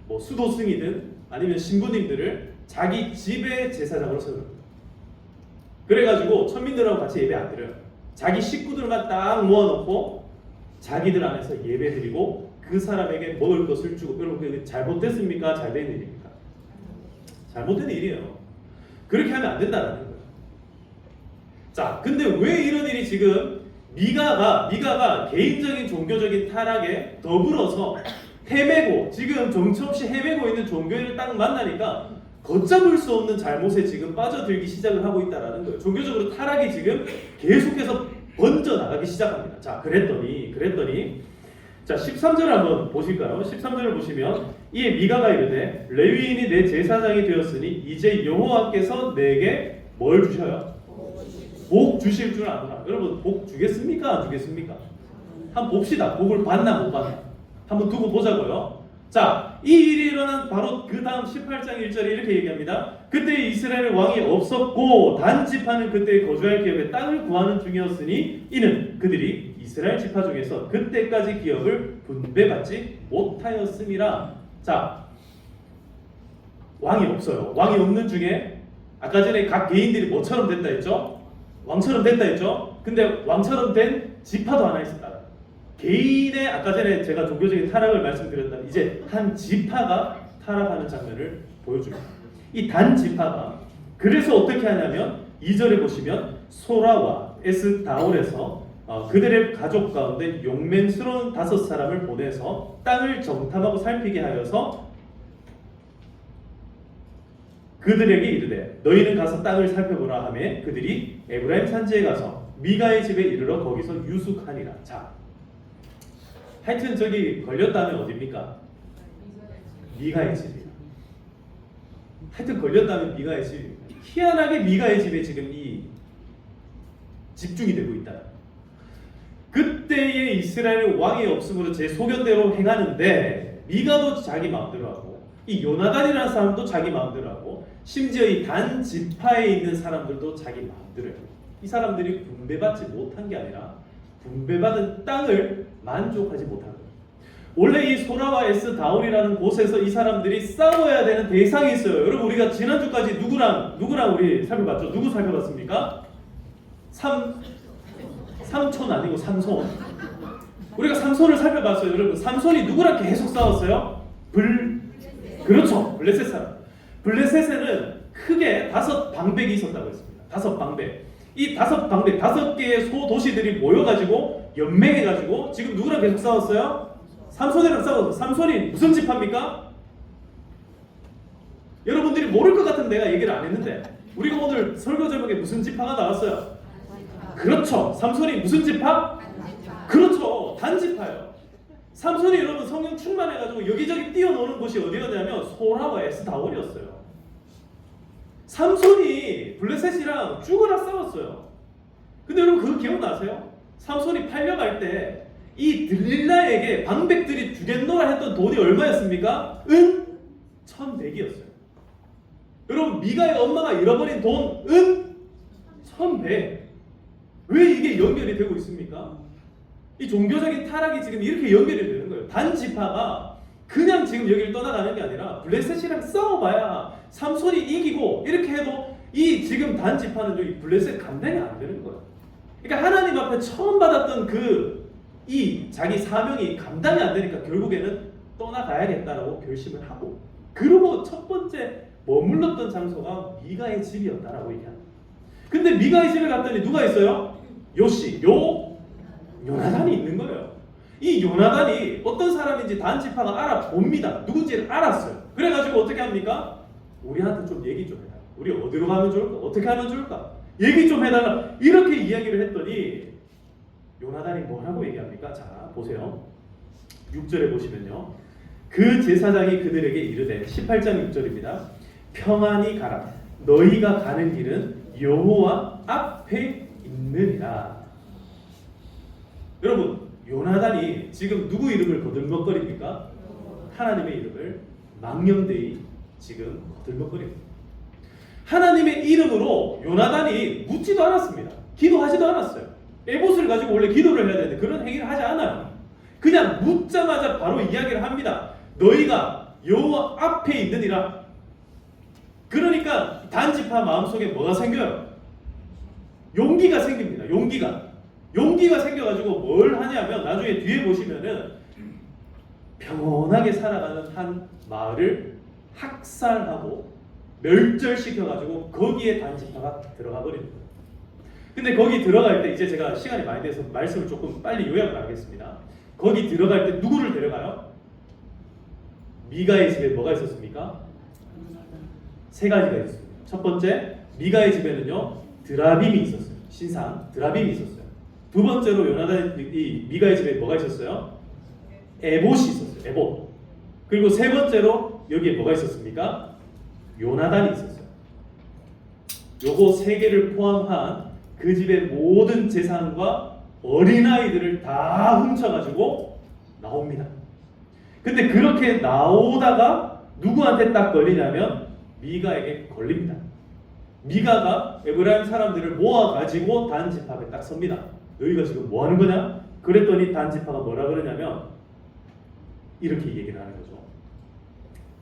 뭐 수도승이든 아니면 신부님들을 자기 집의 제사장으로 세웁니다. 그래가지고 천민들하고 같이 예배 안 드려요. 자기 식구들만 딱 모아놓고 자기들 안에서 예배드리고 그 사람에게 먹을 것을 주고. 여러분 그게 잘못됐습니까? 잘된 일입니까? 잘못된 일이에요. 그렇게 하면 안 된다는 거예요. 자, 근데 왜 이런 일이 지금 미가가 개인적인 종교적인 타락에 더불어서 헤매고 지금 정처 없이 헤매고 있는 종교인을 딱 만나니까 걷잡을 수 없는 잘못에 지금 빠져들기 시작을 하고 있다라는 거예요. 종교적으로 타락이 지금 계속해서 번져 나가기 시작합니다. 자, 그랬더니 자, 13절 한번 보실까요? 13절을 보시면 이에 미가가 이르되 레위인이 내 제사장이 되었으니 이제 여호와께서 내게 뭘 주셔요? 복 주실 줄 아노라. 여러분 복 주겠습니까? 안 주겠습니까? 한번 봅시다. 복을 받나 못 받나 한번 두고 보자고요. 자, 이 일이 일어난 바로 그 다음 18장 1절에 이렇게 얘기합니다. 그때 이스라엘 왕이 없었고 단 지파는 그때 거주할 기업에 땅을 구하는 중이었으니 이는 그들이 이스라엘 지파 중에서 그때까지 기업을 분배받지 못하였음이라. 자, 왕이 없어요. 왕이 없는 중에 아까 전에 각 개인들이 뭐처럼 됐다 했죠? 왕처럼 됐다 했죠? 근데 왕처럼 된 지파도 하나 있었다. 개인의 아까 전에 제가 종교적인 타락을 말씀드렸다. 이제 한 지파가 타락하는 장면을 보여줍니다. 이 단 지파가 그래서 어떻게 하냐면 2절에 보시면 소라와 에스다올에서 그들의 가족 가운데 용맹스러운 5사람을 보내서 땅을 정탐하고 살피게 하여서 그들에게 이르되 너희는 가서 땅을 살펴보라 하매 그들이 에브라임 산지에 가서 미가의 집에 이르러 거기서 유숙하니라. 자, 하여튼 저기 걸렸다면 어디입니까? 미가의 집이에요. 하여튼 걸렸다면 미가의 집입니다. 희한하게 미가의 집에 지금 이 집중이 되고 있다. 그때에 이스라엘 왕이 없으므로 제 소견대로 행하는데 미가도 자기 마음대로 하고 이 요나단이라는 사람도 자기 마음대로 하고 심지어 이 단 지파에 있는 사람들도 자기 마음대로 해요. 이 사람들이 분배받지 못한 게 아니라 분배받은 땅을 만족하지 못한 거예요. 원래 이 소라와 에스다올이라는 곳에서 이 사람들이 싸워야 되는 대상이 있어요. 여러분 우리가 지난주까지 누구랑 우리 살펴봤죠? 누구 살펴봤습니까? 삼촌 아니고 삼손. 우리가 삼손을 살펴봤어요. 여러분 삼손이 누구랑 계속 싸웠어요? 그렇죠. 블레셋 사람. 블레셋에는 크게 5방백이 있었다고 했습니다. 5방백. 이 5방백, 5개의 소도시들이 모여가지고 연맹해가지고 지금 누구랑 계속 싸웠어요? 삼손이랑 싸웠어요. 삼손이 무슨 지파입니까? 여러분들이 모를 것 같은 내가 얘기를 안 했는데 우리가 오늘 설교 제목에 무슨 지파가 나왔어요? 그렇죠. 삼손이 무슨 지파? 그렇죠. 단지파예요. 삼손이 여러분 성령 충만해가지고 여기저기 뛰어노는 곳이 어디였냐면 소라와 에스다올이었어요. 삼손이 블레셋이랑 죽으라 싸웠어요. 근데 여러분 그거 기억나세요? 삼손이 팔려갈 때 이 들릴라에게 방백들이 주겠노라 했던 돈이 얼마였습니까? 1,100이었어요. 여러분 미가의 엄마가 잃어버린 돈 1,100. 왜 이게 연결이 되고 있습니까? 이 종교적인 타락이 지금 이렇게 연결이 되는 거예요. 단 지파가 그냥 지금 여기를 떠나가는 게 아니라 블레셋이랑 싸워봐야 삼손이 이기고 이렇게 해도 이 지금 단 지파는 여기 블레셋 감당이 안 되는 거예요. 그러니까 하나님 앞에 처음 받았던 이 자기 사명이 감당이 안 되니까 결국에는 떠나가야겠다라고 결심을 하고 그러고 첫 번째 머물렀던 장소가 미가의 집이었다라고 얘기합니다. 근데 미가의 집에 갔더니 누가 있어요? 요나단이 있는 거예요. 이 요나단이 어떤 사람인지 단 지파가 알아봅니다. 누군지를 알았어요. 그래가지고 어떻게 합니까? 우리한테 좀 얘기 좀 해달라. 우리 어디로 가면 좋을까? 어떻게 하면 좋을까? 얘기 좀 해달라. 이렇게 이야기를 했더니 요나단이 뭐라고 얘기합니까? 자, 보세요. 6절에 보시면요. 그 제사장이 그들에게 이르되 18장 6절입니다. 평안히 가라. 너희가 가는 길은 여호와 앞에 있느니라. 여러분, 요나단이 지금 누구 이름을 거들먹거립니까? 하나님의 이름을 망령되이 지금 거들먹거립니다. 하나님의 이름으로 요나단이 묻지도 않았습니다. 기도하지도 않았어요. 에봇을 가지고 원래 기도를 해야 되는데 그런 행위를 하지 않아요. 그냥 묻자마자 바로 이야기를 합니다. 너희가 여호와 앞에 있느니라. 그러니까 단지파 마음속에 뭐가 생겨요? 용기가 생깁니다. 용기가 생겨가지고 뭘 하냐면 나중에 뒤에 보시면은 평온하게 살아가는 한 마을을 학살하고 멸절시켜가지고 거기에 단지파가 들어가 버리는 거예요. 근데 거기 들어갈 때 이제 제가 시간이 많이 돼서 말씀을 조금 빨리 요약을 하겠습니다. 거기 들어갈 때 누구를 데려가요? 미가의 집에 뭐가 있었습니까? 세 가지가 있습니다. 첫 번째, 미가의 집에는요 드라빔이 있었어요. 신상 드라빔이 있었어요. 두 번째로 이 미가의 집에 뭐가 있었어요? 에봇이 있었어요. 에봇. 그리고 세 번째로 여기에 뭐가 있었습니까? 요나단이 있었어요. 요거 세 개를 포함한 그 집의 모든 재산과 어린아이들을 다 훔쳐가지고 나옵니다. 근데 그렇게 나오다가 누구한테 딱 걸리냐면 미가에게 걸립니다. 미가가 에브라임 사람들을 모아가지고 단 지파에 딱 섭니다. 너희가 지금 뭐 하는 거냐? 그랬더니 단 지파가 뭐라 그러냐면 이렇게 얘기를 하는 거죠.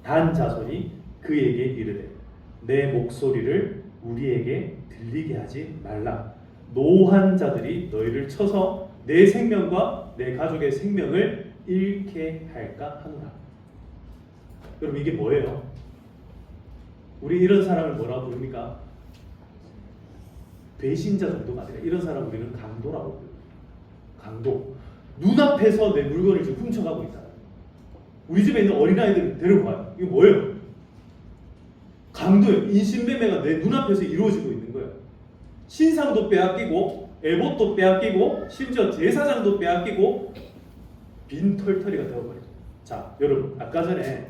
단 자손이 그에게 이르되 내 목소리를 우리에게 들리게 하지 말라. 노한 자들이 너희를 쳐서 내 생명과 내 가족의 생명을 잃게 할까 하노라. 여러분 이게 뭐예요? 우리 이런 사람을 뭐라고 부릅니까? 배신자 정도가 아니라 이런 사람 우리는 강도라고 부릅니다. 강도. 눈앞에서 내 물건을 지금 훔쳐가고 있다. 우리 집에 있는 어린아이들을 데리고 가요. 이거 뭐예요? 강도예요. 인신매매가 내 눈앞에서 이루어지고 있는 거예요. 신상도 빼앗기고 에봇도 빼앗기고 심지어 제사장도 빼앗기고 빈털터리가 되어버려요. 자 여러분 아까 전에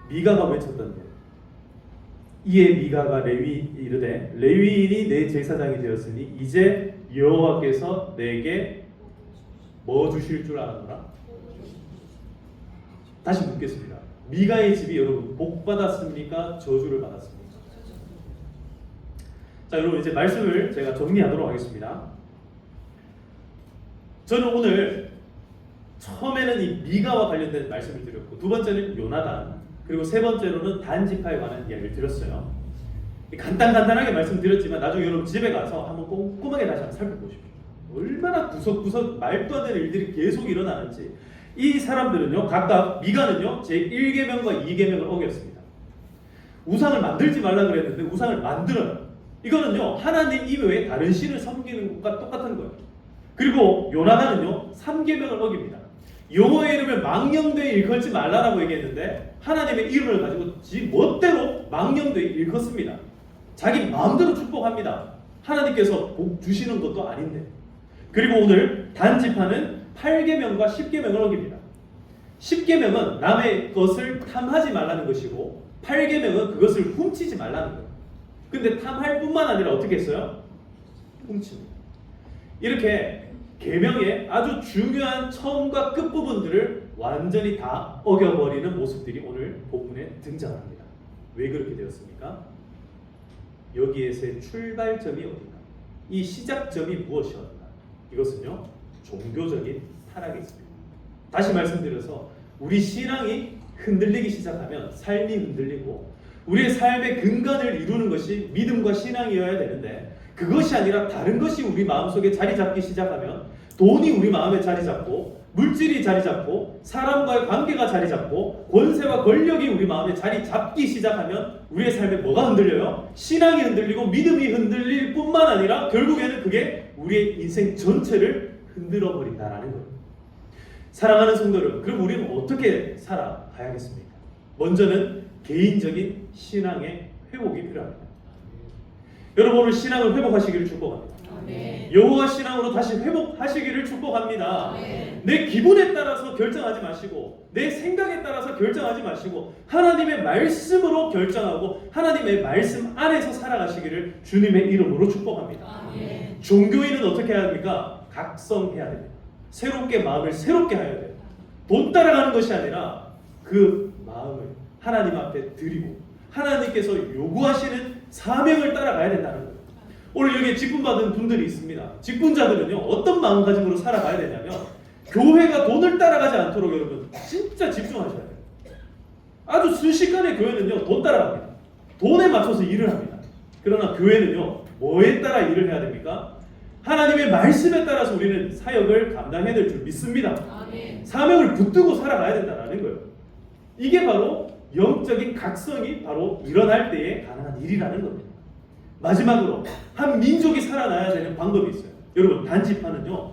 미가가 외쳤던데 이에 미가가 레위 이르되 레위인이 내 제사장이 되었으니 이제 여호와께서 내게 뭐 주실 줄 아노라? 다시 묻겠습니다. 미가의 집이 여러분 복 받았습니까? 저주를 받았습니까? 자 여러분 이제 말씀을 제가 정리하도록 하겠습니다. 저는 오늘 처음에는 이 미가와 관련된 말씀을 드렸고 두 번째는 요나단 그리고 세 번째로는 단 지파에 관한 이야기를 드렸어요. 간단하게 말씀드렸지만 나중에 여러분 집에 가서 한번 꼼꼼하게 다시 한번 살펴보십시오. 얼마나 구석구석 말도 안 되는 일들이 계속 일어나는지. 이 사람들은요 각각 미가는요 제1계명과 2계명을 어겼습니다. 우상을 만들지 말라 그랬는데 우상을 만들어요. 이거는요 하나님 이외에 다른 신을 섬기는 것과 똑같은 거예요. 그리고 요나단은요 3계명을 어깁니다. 여호와의 이름을 망령되이 일컫지 말라라고 얘기했는데 하나님의 이름을 가지고 지 멋대로 망령되이 일컫습니다. 자기 마음대로 축복합니다. 하나님께서 복 주시는 것도 아닌데. 그리고 오늘 단지파는 8계명과 10계명을 어깁니다. 10계명은 남의 것을 탐하지 말라는 것이고 8계명은 그것을 훔치지 말라는 거예요. 근데 탐할 뿐만 아니라 어떻게 했어요? 훔칩니다. 이렇게 계명의 아주 중요한 처음과 끝부분들을 완전히 다 어겨버리는 모습들이 오늘 본문에 등장합니다. 왜 그렇게 되었습니까? 여기에서의 출발점이 어딘가? 이 시작점이 무엇이었나? 이것은요 종교적인 타락이 있습니다. 다시 말씀드려서 우리 신앙이 흔들리기 시작하면 삶이 흔들리고 우리의 삶의 근간을 이루는 것이 믿음과 신앙이어야 되는데 그것이 아니라 다른 것이 우리 마음속에 자리 잡기 시작하면 돈이 우리 마음에 자리 잡고 물질이 자리 잡고 사람과의 관계가 자리 잡고 권세와 권력이 우리 마음에 자리 잡기 시작하면 우리의 삶에 뭐가 흔들려요? 신앙이 흔들리고 믿음이 흔들릴 뿐만 아니라 결국에는 그게 우리의 인생 전체를 흔들어 버린다라는 거예요. 사랑하는 성도 여러분, 그럼 우리는 어떻게 살아가야겠습니까? 먼저는 개인적인 신앙의 회복이 필요합니다. 여러분 오늘 신앙을 회복하시기를 축복합니다. 여호와 신앙으로 다시 회복하시기를 축복합니다. 내 기분에 따라서 결정하지 마시고 내 생각에 따라서 결정하지 마시고 하나님의 말씀으로 결정하고 하나님의 말씀 안에서 살아가시기를 주님의 이름으로 축복합니다. 종교인은 어떻게 해야 합니까? 각성해야 됩니다. 새롭게 마음을 새롭게 해야 돼요. 돈 따라가는 것이 아니라 그 마음을 하나님 앞에 드리고 하나님께서 요구하시는 사명을 따라가야 된다는 거예요. 오늘 여기에 직분받은 분들이 있습니다. 직분자들은요 어떤 마음가짐으로 살아가야 되냐면 교회가 돈을 따라가지 않도록 여러분 진짜 집중하셔야 돼요. 아주 순식간에 교회는요 돈 따라갑니다. 돈에 맞춰서 일을 합니다. 그러나 교회는요 뭐에 따라 일을 해야 됩니까? 하나님의 말씀에 따라서 우리는 사역을 감당해야 될 줄 믿습니다. 사명을 붙들고 살아가야 된다는 거예요. 이게 바로 영적인 각성이 바로 일어날 때에 가능한 일이라는 겁니다. 마지막으로 한 민족이 살아나야 되는 방법이 있어요. 여러분, 단지파는요,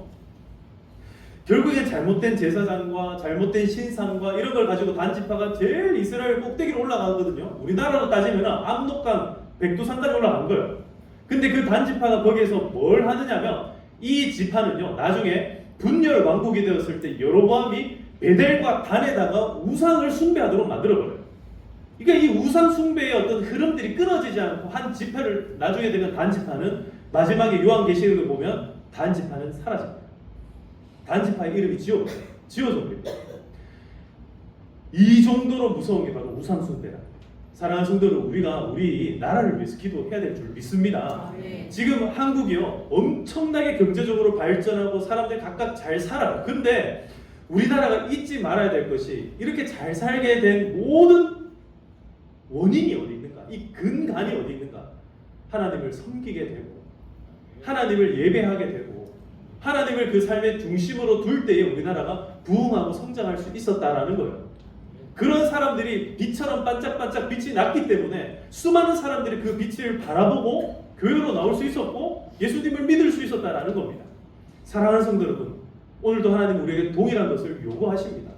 결국엔 잘못된 제사장과 잘못된 신상과 이런 걸 가지고 단지파가 제일 이스라엘 꼭대기로 올라가거든요. 우리나라로 따지면 압록강 백두산까지 올라간 거예요. 근데 그 단지파가 거기에서 뭘 하느냐면, 이 지파는요, 나중에 분열 왕국이 되었을 때 여로보암이 베델과 단에다가 우상을 숭배하도록 만들어버려요. 그러니까 이 우상 숭배의 어떤 흐름들이 끊어지지 않고 한 지파를, 나중에 되면 단지파는 마지막에 요한계시록을 보면 단지파는 사라집니다. 단지파의 이름이 지워져 버립니다. 이 정도로 무서운 게 바로 우상 숭배다. 사랑하는 성도들, 우리가 우리 나라를 위해서 기도해야 될 줄 믿습니다. 지금 한국이요, 엄청나게 경제적으로 발전하고 사람들 각각 잘 살아요. 근데 우리나라가 잊지 말아야 될 것이, 이렇게 잘 살게 된 모든 원인이 어디 있는가? 이 근간이 어디 있는가? 하나님을 섬기게 되고, 하나님을 예배하게 되고, 하나님을 그 삶의 중심으로 둘 때에 우리나라가 부흥하고 성장할 수 있었다라는 거예요. 그런 사람들이 빛처럼 반짝반짝 빛이 났기 때문에 수많은 사람들이 그 빛을 바라보고 교회로 나올 수 있었고 예수님을 믿을 수 있었다라는 겁니다. 사랑하는 성도 여러분, 오늘도 하나님 우리에게 동일한 것을 요구하십니다.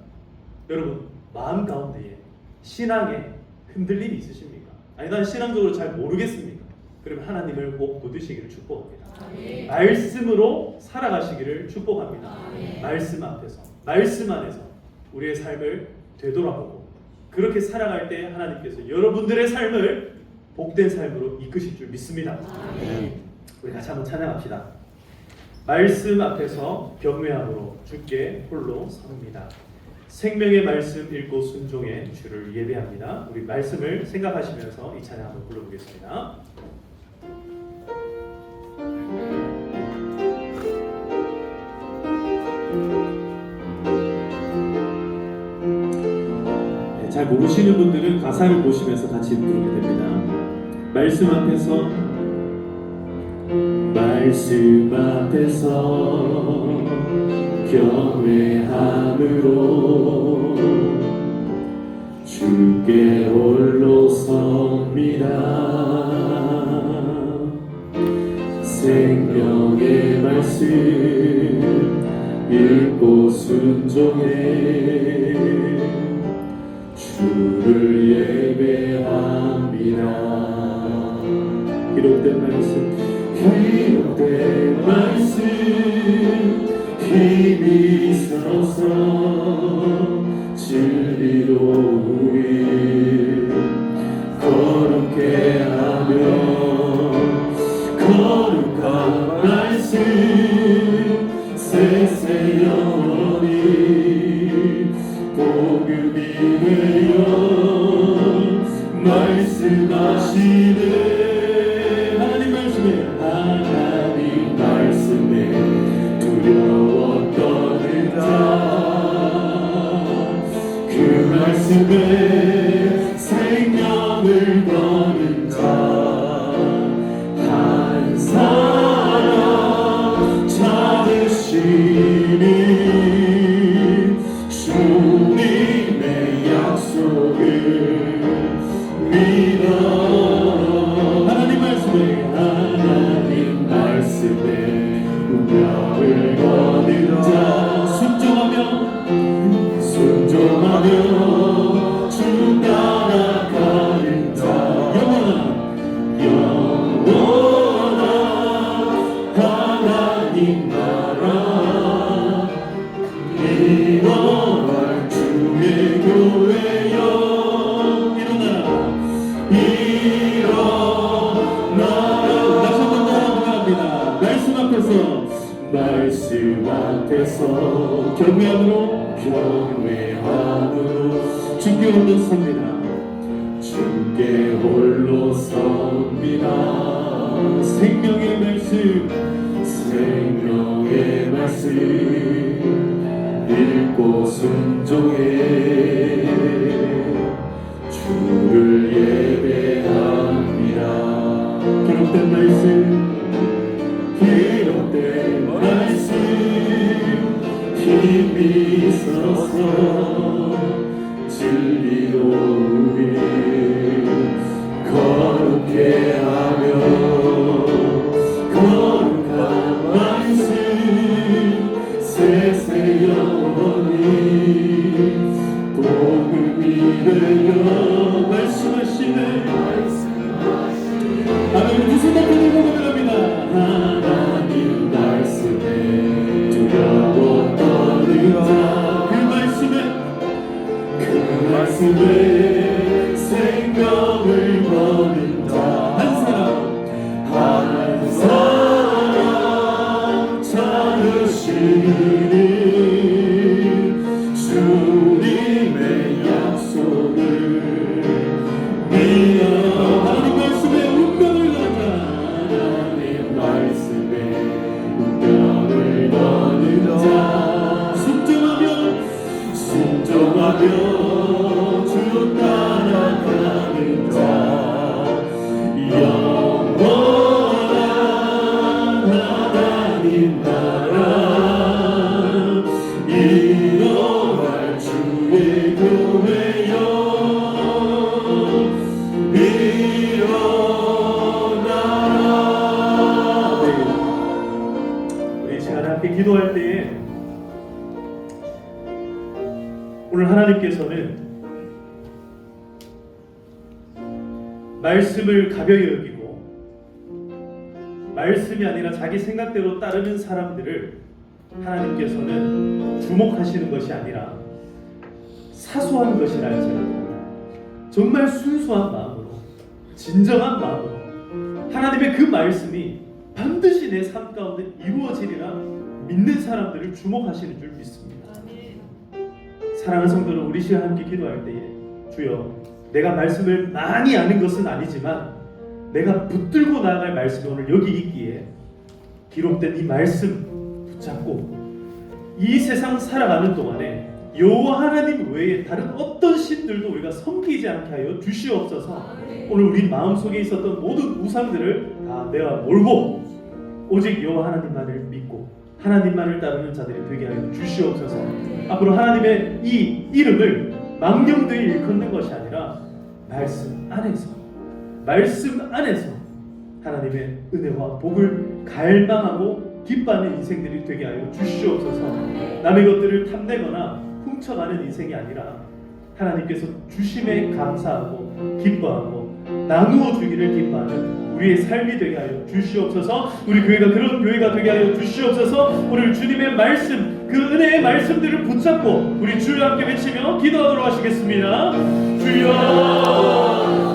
여러분, 마음 가운데에 신앙에 흔들림이 있으십니까? 아니, 난 신앙적으로 잘 모르겠습니까? 그러면 하나님을 꼭 붙드시기를 축복합니다. 아멘. 말씀으로 살아가시기를 축복합니다. 아멘. 말씀 앞에서, 말씀 안에서 우리의 삶을 되돌아보고 그렇게 살아갈 때 하나님께서 여러분들의 삶을 복된 삶으로 이끄실 줄 믿습니다. 아멘. 우리 같이 한번 찬양합시다. 말씀 앞에서 경외함으로 주께 홀로 섭니다. 생명의 말씀 읽고 순종의 주를 예배합니다. 우리 말씀을 생각하시면서 이 찬양 한번 불러보겠습니다. 잘 모르시는 분들은 가사를 보시면서 같이 부르게 됩니다. 말씀 앞에서, 말씀 앞에서 경외함으로 주께 홀로 섭니다. 생명의 말씀 읽고 순종해 주를 예배합니다. 기록된 말씀, 기록된 말씀 힘이 있어서 진리로 우리 거룩해 하며 거룩한 말씀 세세 영원히 복음이 되어 말씀하시네. 하나님 말씀에, 하나님 말씀에 두려워 떠는 자, 그 말씀에 생명을 거는 자, 한 사람 찾으시니 주님의 약속을 믿어. 하나님 말씀에, 하나님 말씀에 운명을 거는 자, 순종하며 주 따라가는 자, 영원한 하나님 나라 일어날 주의 교회여 일어나라. 다시 한번 따라갑니다. 말씀 앞에서 경외함으로 주께 홀로 섭니다. 주께 홀로 섭니다. 생명의 말씀 읽고 순종해 주를 예배합니다. 기록된 말씀 힘이 있어서 진리로 우리 거룩해 하며 지키는 주님의 약속을 믿어. 하나님 말씀에 운명을 거는 하나님 말씀에 운명을 거는 자 순종하며 주로 따라가는 자 영원한 하나님 나라 일어날 주의 교회여 일어나라. 네. 우리 시간에 함께 기도할 때에 오늘 하나님께서는 말씀을 가벼이 여기고 말씀이 아니라 자기 생각대로 따르는 사람들을 하나님께서는 주목하시는 것이 아니라 사소한 것이라 할지라도 정말 순수한 마음으로 진정한 마음으로 하나님의 그 말씀이 반드시 내 삶 가운데 이루어지리라 믿는 사람들을 주목하시는 줄 믿습니다. 사랑하는 성도는 우리 시간 함께 기도할 때에 주여 내가 말씀을 많이 아는 것은 아니지만 내가 붙들고 나아갈 말씀이 오늘 여기 있기에 기록된 이 말씀 붙잡고 이 세상 살아가는 동안에 여호와 하나님 외에 다른 어떤 신들도 우리가 섬기지 않게 하여 주시옵소서. 오늘 우리 마음속에 있었던 모든 우상들을 다 내가 몰고 오직 여호와 하나님만을 믿고 하나님만을 따르는 자들이 되게 하여 주시옵소서. 앞으로 하나님의 이 이름을 망령되이 일컫는 것이 아니라 말씀 안에서 하나님의 은혜와 복을 갈망하고 기뻐하는 인생들이 되게 하여 주시옵소서. 남의 것들을 탐내거나 훔쳐가는 인생이 아니라 하나님께서 주심에 감사하고 기뻐하고 나누어 주기를 기뻐하는 우리의 삶이 되게 하여 주시옵소서. 우리 교회가 그런 교회가 되게 하여 주시옵소서. 오늘 주님의 말씀, 그 은혜의 말씀들을 붙잡고 우리 주여 함께 외치며 기도하도록 하시겠습니다. 주여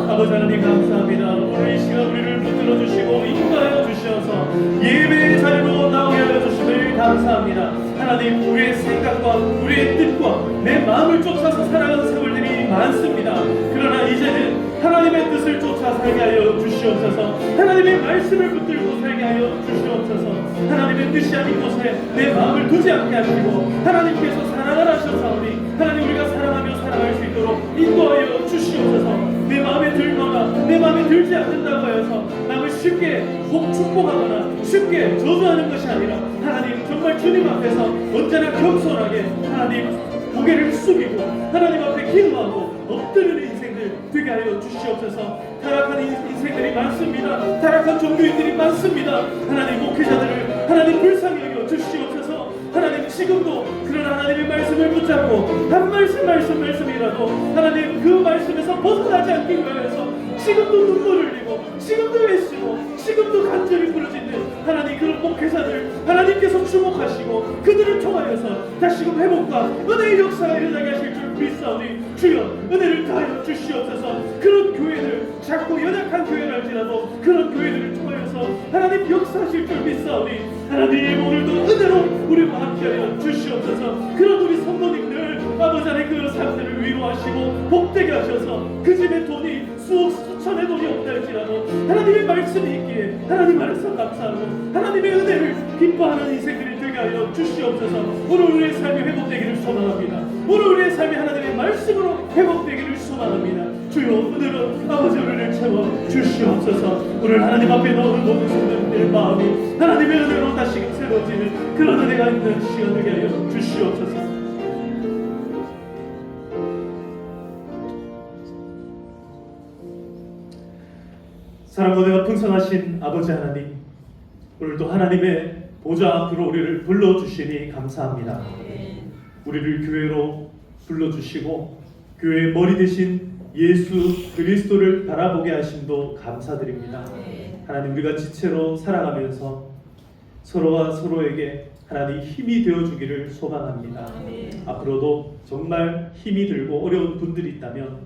아버지 하나님 감사합니다. 오늘 이 시간 우리를 붙들어 주시고 인도하여 주셔서 예배의 자리로 나오게 하여 주심을 감사합니다. 하나님 우리의 생각과 우리의 뜻과 내 마음을 쫓아서 살아가는 세월들이 많습니다. 그러나 이제는 하나님의 뜻을 쫓아 살게 하여 주시옵소서. 하나님의 말씀을 붙들고 살게 하여 주시옵소서. 하나님의 뜻이 아닌 곳에 내 마음을 두지 않게 하시고 하나님께서 사랑을 하셔서오니 하나님 우리가 사랑하며 살아갈 수 있도록 인도하여 주시옵소서. 내 마음에 들거나 내 마음에 들지 않는다고 하여서 남을 쉽게 축복하거나 쉽게 저주하는 것이 아니라 하나님 정말 주님 앞에서 언제나 겸손하게 하나님 고개를 숙이고 하나님 앞에 기도하고 엎드리는 인생들 되게 하여 주시옵소서. 타락한 인생들이 많습니다. 타락한 종교인들이 많습니다. 하나님 목회자들을 하나님 불쌍히 여겨 주시옵소서. 하나님 지금도 그런 하나님의 말씀을 붙잡고 한 말씀이라도 하나님 그 말씀에서 벗어나지 않기 위해서 지금도 눈물을 흘리고 지금도 애쓰고 지금도 간절히 부르짖는 하나님 그런 목회자들 하나님께서 주목하시고 그들을 통하여서 다시금 회복과 은혜의 역사가 일어나게 하실 줄 믿사오니 주여 은혜를 다하여 주시옵소서. 그런 교회들 작고 연약한 교회랄지라도 그런 교회들을 통하여서 하나님 역사하실 줄 믿사오니 하나님 오늘도 은혜로 우리와 함께하여 주시옵소서. 그런 우리 성도님들 아버지 하나님 그 삶들을 위로하시고 복되게 하셔서 그 집에 돈이 수천의 돈이 없다 할지라도 하나님의 말씀이 있기에 하나님 안에서 감사하고 하나님의 은혜를 기뻐하는 인생들이 되게 하여 주시옵소서. 오늘 우리의 삶이 회복되기를 소망합니다. 오늘 우리의 삶이 하나님의 말씀으로 회복되기를 소망합니다. 주여 은혜로 아버지 우리를 채워 주시옵소서. 오늘 하나님 앞에 나오는 모든 성도님들의 마음이 하나님의 은혜로 다시금 새로워지는 그런 은혜가 있는 시간 되게 하여 주시옵소서. 사랑과 은혜가 풍성하신 아버지 하나님, 오늘도 하나님의 보좌 앞으로 우리를 불러주시니 감사합니다. 우리를 교회로 불러주시고 교회의 머리 되신 예수 그리스도를 바라보게 하심도 감사드립니다. 하나님 우리가 지체로 살아가면서 서로가 서로에게 하나님 힘이 되어주기를 소망합니다. 앞으로도 정말 힘이 들고 어려운 분들이 있다면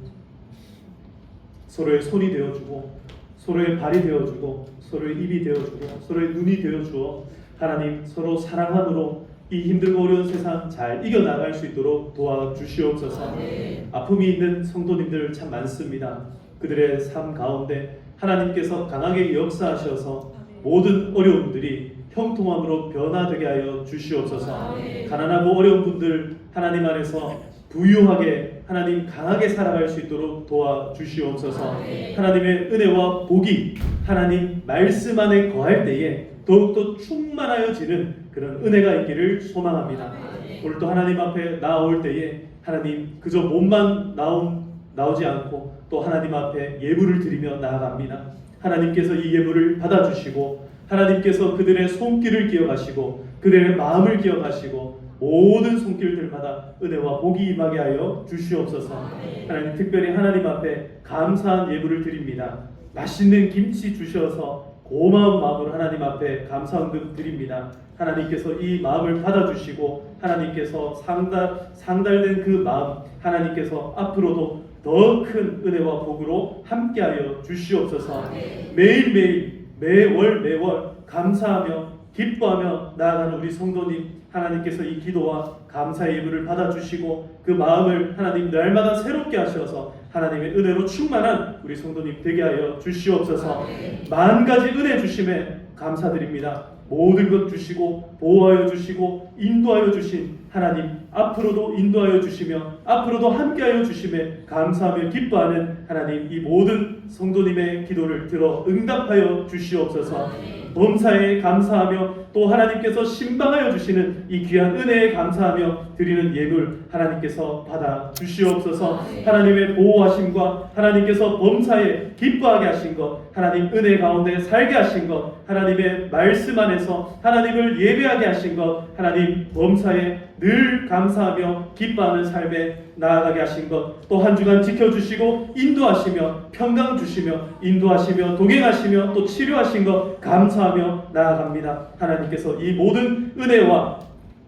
서로의 손이 되어주고 서로의 발이 되어주고 서로의 입이 되어주고 서로의 눈이 되어주어 하나님 서로 사랑함으로 이 힘들고 어려운 세상 잘 이겨나갈 수 있도록 도와주시옵소서. 아픔이 있는 성도님들 참 많습니다. 그들의 삶 가운데 하나님께서 강하게 역사하셔서 모든 어려움들이 형통함으로 변화되게 하여 주시옵소서. 가난하고 어려운 분들 하나님 안에서 부유하게 하나님 강하게 살아갈 수 있도록 도와주시옵소서. 하나님의 은혜와 복이 하나님 말씀 안에 거할 때에 더욱더 충만하여지는 그런 은혜가 있기를 소망합니다. 오늘도 하나님 앞에 나올 때에 하나님 그저 몸만 나오지 않고 또 하나님 앞에 예물을 드리며 나아갑니다. 하나님께서 이 예물을 받아주시고 하나님께서 그들의 손길을 기억하시고 그들의 마음을 기억하시고 모든 손길들마다 은혜와 복이 임하게 하여 주시옵소서. 하나님 특별히 하나님 앞에 감사한 예물을 드립니다. 맛있는 김치 주셔서 고마운 마음으로 하나님 앞에 감사헌금 드립니다. 하나님께서 이 마음을 받아주시고 하나님께서 상달된 그 마음 하나님께서 앞으로도 더 큰 은혜와 복으로 함께하여 주시옵소서. 매일매일 매월 감사하며 기뻐하며 나아가는 우리 성도님 하나님께서 이 기도와 감사의 예물을 받아주시고 그 마음을 하나님 날마다 새롭게 하셔서 하나님의 은혜로 충만한 우리 성도님 되게 하여 주시옵소서. 만 가지 은혜 주심에 감사드립니다. 모든 것 주시고 보호하여 주시고 인도하여 주신 하나님 앞으로도 인도하여 주시며 앞으로도 함께하여 주심에 감사하며 기뻐하는 하나님 이 모든 성도님의 기도를 들어 응답하여 주시옵소서. 범사에 감사하며 또 하나님께서 신방하여 주시는 이 귀한 은혜에 감사하며 드리는 예물 하나님께서 받아 주시옵소서. 하나님의 보호하심과 하나님께서 범사에 기뻐하게 하신 것 하나님 은혜 가운데 살게 하신 것 하나님의 말씀 안에서 하나님을 예배하게 하신 것 하나님 범사에 늘 감사하며 기뻐하는 삶에 나아가게 하신 것 또 한 주간 지켜주시고 인도하시며 평강 주시며 인도하시며 동행하시며 또 치료하신 것 감사하며 나아갑니다. 하나님께서 이 모든 은혜와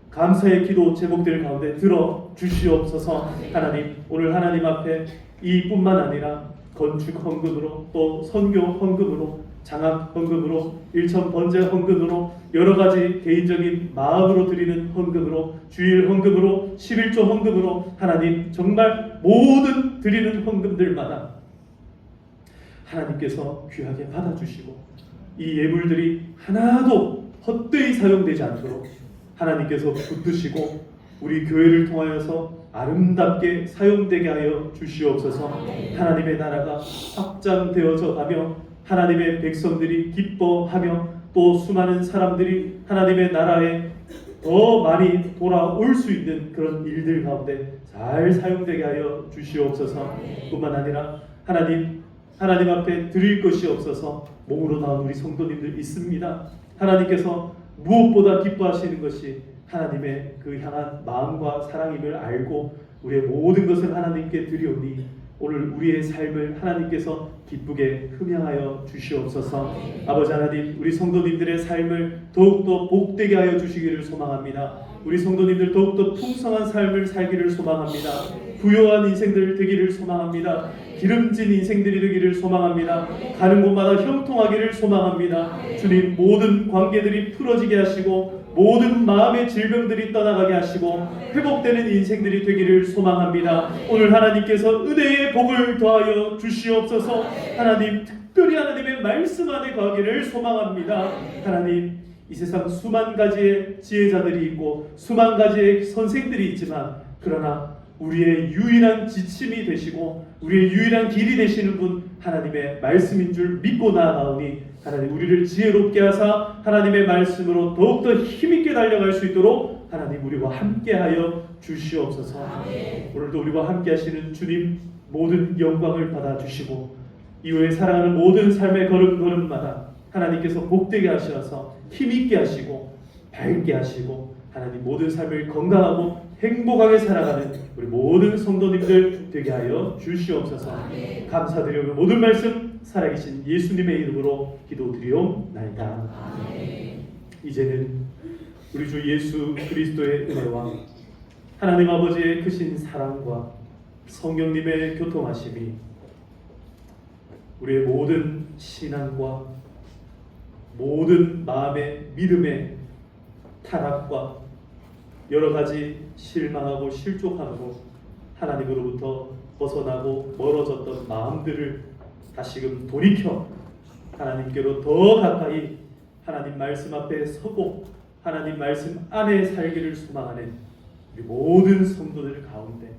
감사의 기도 제목들 가운데 들어 주시옵소서. 하나님 오늘 하나님 앞에 이뿐만 아니라 건축 헌금으로 또 선교 헌금으로 장학 헌금으로 일천 번제 헌금으로 여러 가지 개인적인 마음으로 드리는 헌금으로 주일 헌금으로 11조 헌금으로 하나님 정말 모든 드리는 헌금들마다 하나님께서 귀하게 받아주시고 이 예물들이 하나도 헛되이 사용되지 않도록 하나님께서 붙드시고 우리 교회를 통하여서 아름답게 사용되게 하여 주시옵소서. 하나님의 나라가 확장되어져 가며 하나님의 백성들이 기뻐하며 또 수많은 사람들이 하나님의 나라에 더 많이 돌아올 수 있는 그런 일들 가운데 잘 사용되게 하여 주시옵소서. 뿐만 아니라 하나님 앞에 드릴 것이 없어서 몸으로 나온 우리 성도님들 있습니다. 하나님께서 무엇보다 기뻐하시는 것이 하나님의 그 향한 마음과 사랑임을 알고 우리의 모든 것을 하나님께 드리오니 오늘 우리의 삶을 하나님께서 기쁘게 흠양하여 주시옵소서. 아버지 하나님 우리 성도님들의 삶을 더욱더 복되게 하여 주시기를 소망합니다. 우리 성도님들 더욱더 풍성한 삶을 살기를 소망합니다. 부요한 인생들 되기를 소망합니다. 기름진 인생들이 되기를 소망합니다. 가는 곳마다 형통하기를 소망합니다. 주님 모든 관계들이 풀어지게 하시고 모든 마음의 질병들이 떠나가게 하시고 회복되는 인생들이 되기를 소망합니다. 오늘 하나님께서 은혜의 복을 더하여 주시옵소서. 하나님 특별히 하나님의 말씀 안에 거하기를 소망합니다. 하나님 이 세상 수만 가지의 지혜자들이 있고 수만 가지의 선생들이 있지만 그러나 우리의 유일한 지침이 되시고 우리의 유일한 길이 되시는 분 하나님의 말씀인 줄 믿고 나아가오니 하나님 우리를 지혜롭게 하사 하나님의 말씀으로 더욱더 힘있게 달려갈 수 있도록 하나님 우리와 함께하여 주시옵소서. 오늘도 우리와 함께 하시는 주님 모든 영광을 받아주시고 이후에 살아가는 모든 삶의 걸음걸음마다 하나님께서 복되게 하셔서 힘있게 하시고 밝게 하시고 하나님 모든 삶을 건강하고 행복하게 살아가는 우리 모든 성도님들 되게 하여 주시옵소서. 감사드리며 모든 말씀 살아계신 예수님의 이름으로 기도드리옵나이다. 이제는 우리 주 예수 그리스도의 은혜와 하나님 아버지의 크신 사랑과 성령님의 교통하심이 우리의 모든 신앙과 모든 마음의 믿음의 타락과 여러 가지 실망하고 실족함으로 하나님으로부터 벗어나고 멀어졌던 마음들을 다시금 돌이켜 하나님께로 더 가까이 하나님 말씀 앞에 서고 하나님 말씀 안에 살기를 소망하는 우리 모든 성도들 가운데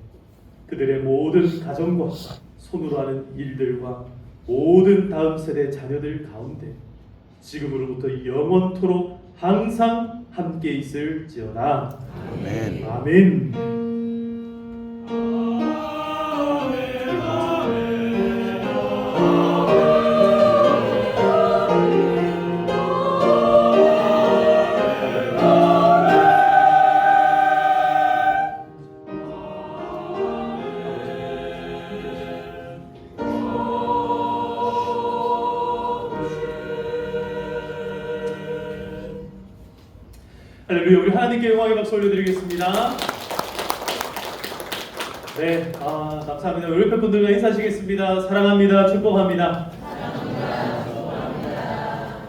그들의 모든 가정과 손으로 하는 일들과 모든 다음 세대 자녀들 가운데 지금으로부터 영원토록 항상 함께 있을지어다. 아멘. 아멘. 할렐루야. 우리 하나님께 영광의 박수 올려드리겠습니다. 네, 감사합니다. 우리 팬분들과 인사하시겠습니다. 사랑합니다. 축복합니다.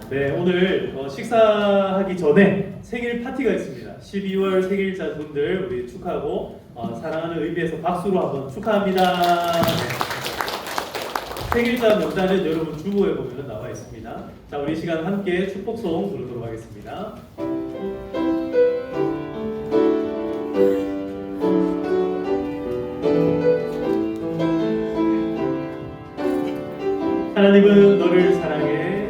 네, 오늘 식사하기 전에 생일 파티가 있습니다. 12월 생일자 분들 우리 축하하고 사랑하는 의미에서 박수로 한번 축하합니다. 네. 생일자 명단은 여러분 주보에 보면 나와 있습니다. 자, 우리 시간 함께 축복송 부르도록 하겠습니다. 하나님은 너를 사랑해.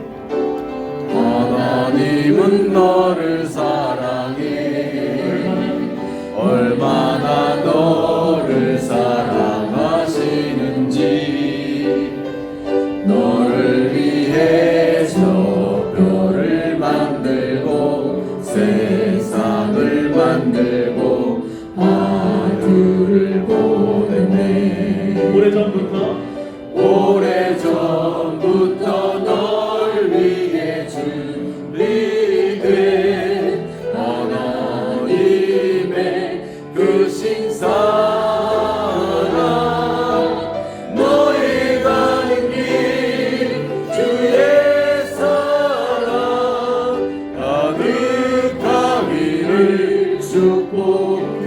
하나님은 너를 사랑해. 얼마나 너를 사랑하시는지. 너를 위해서 별을 만들고 세상을 만들고 아들을 보냈네. 오래전부터 널 위해 준비된 하나님의 그 신사랑 너의 가는 길 주의 사랑 가득하기를 축복해.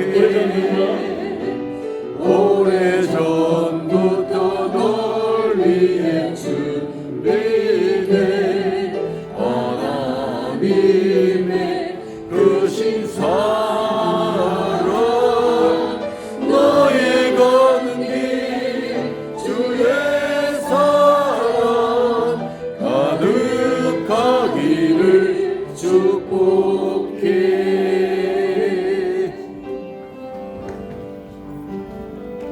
오래전부터 널 위해 준비된 하나님의 그 신사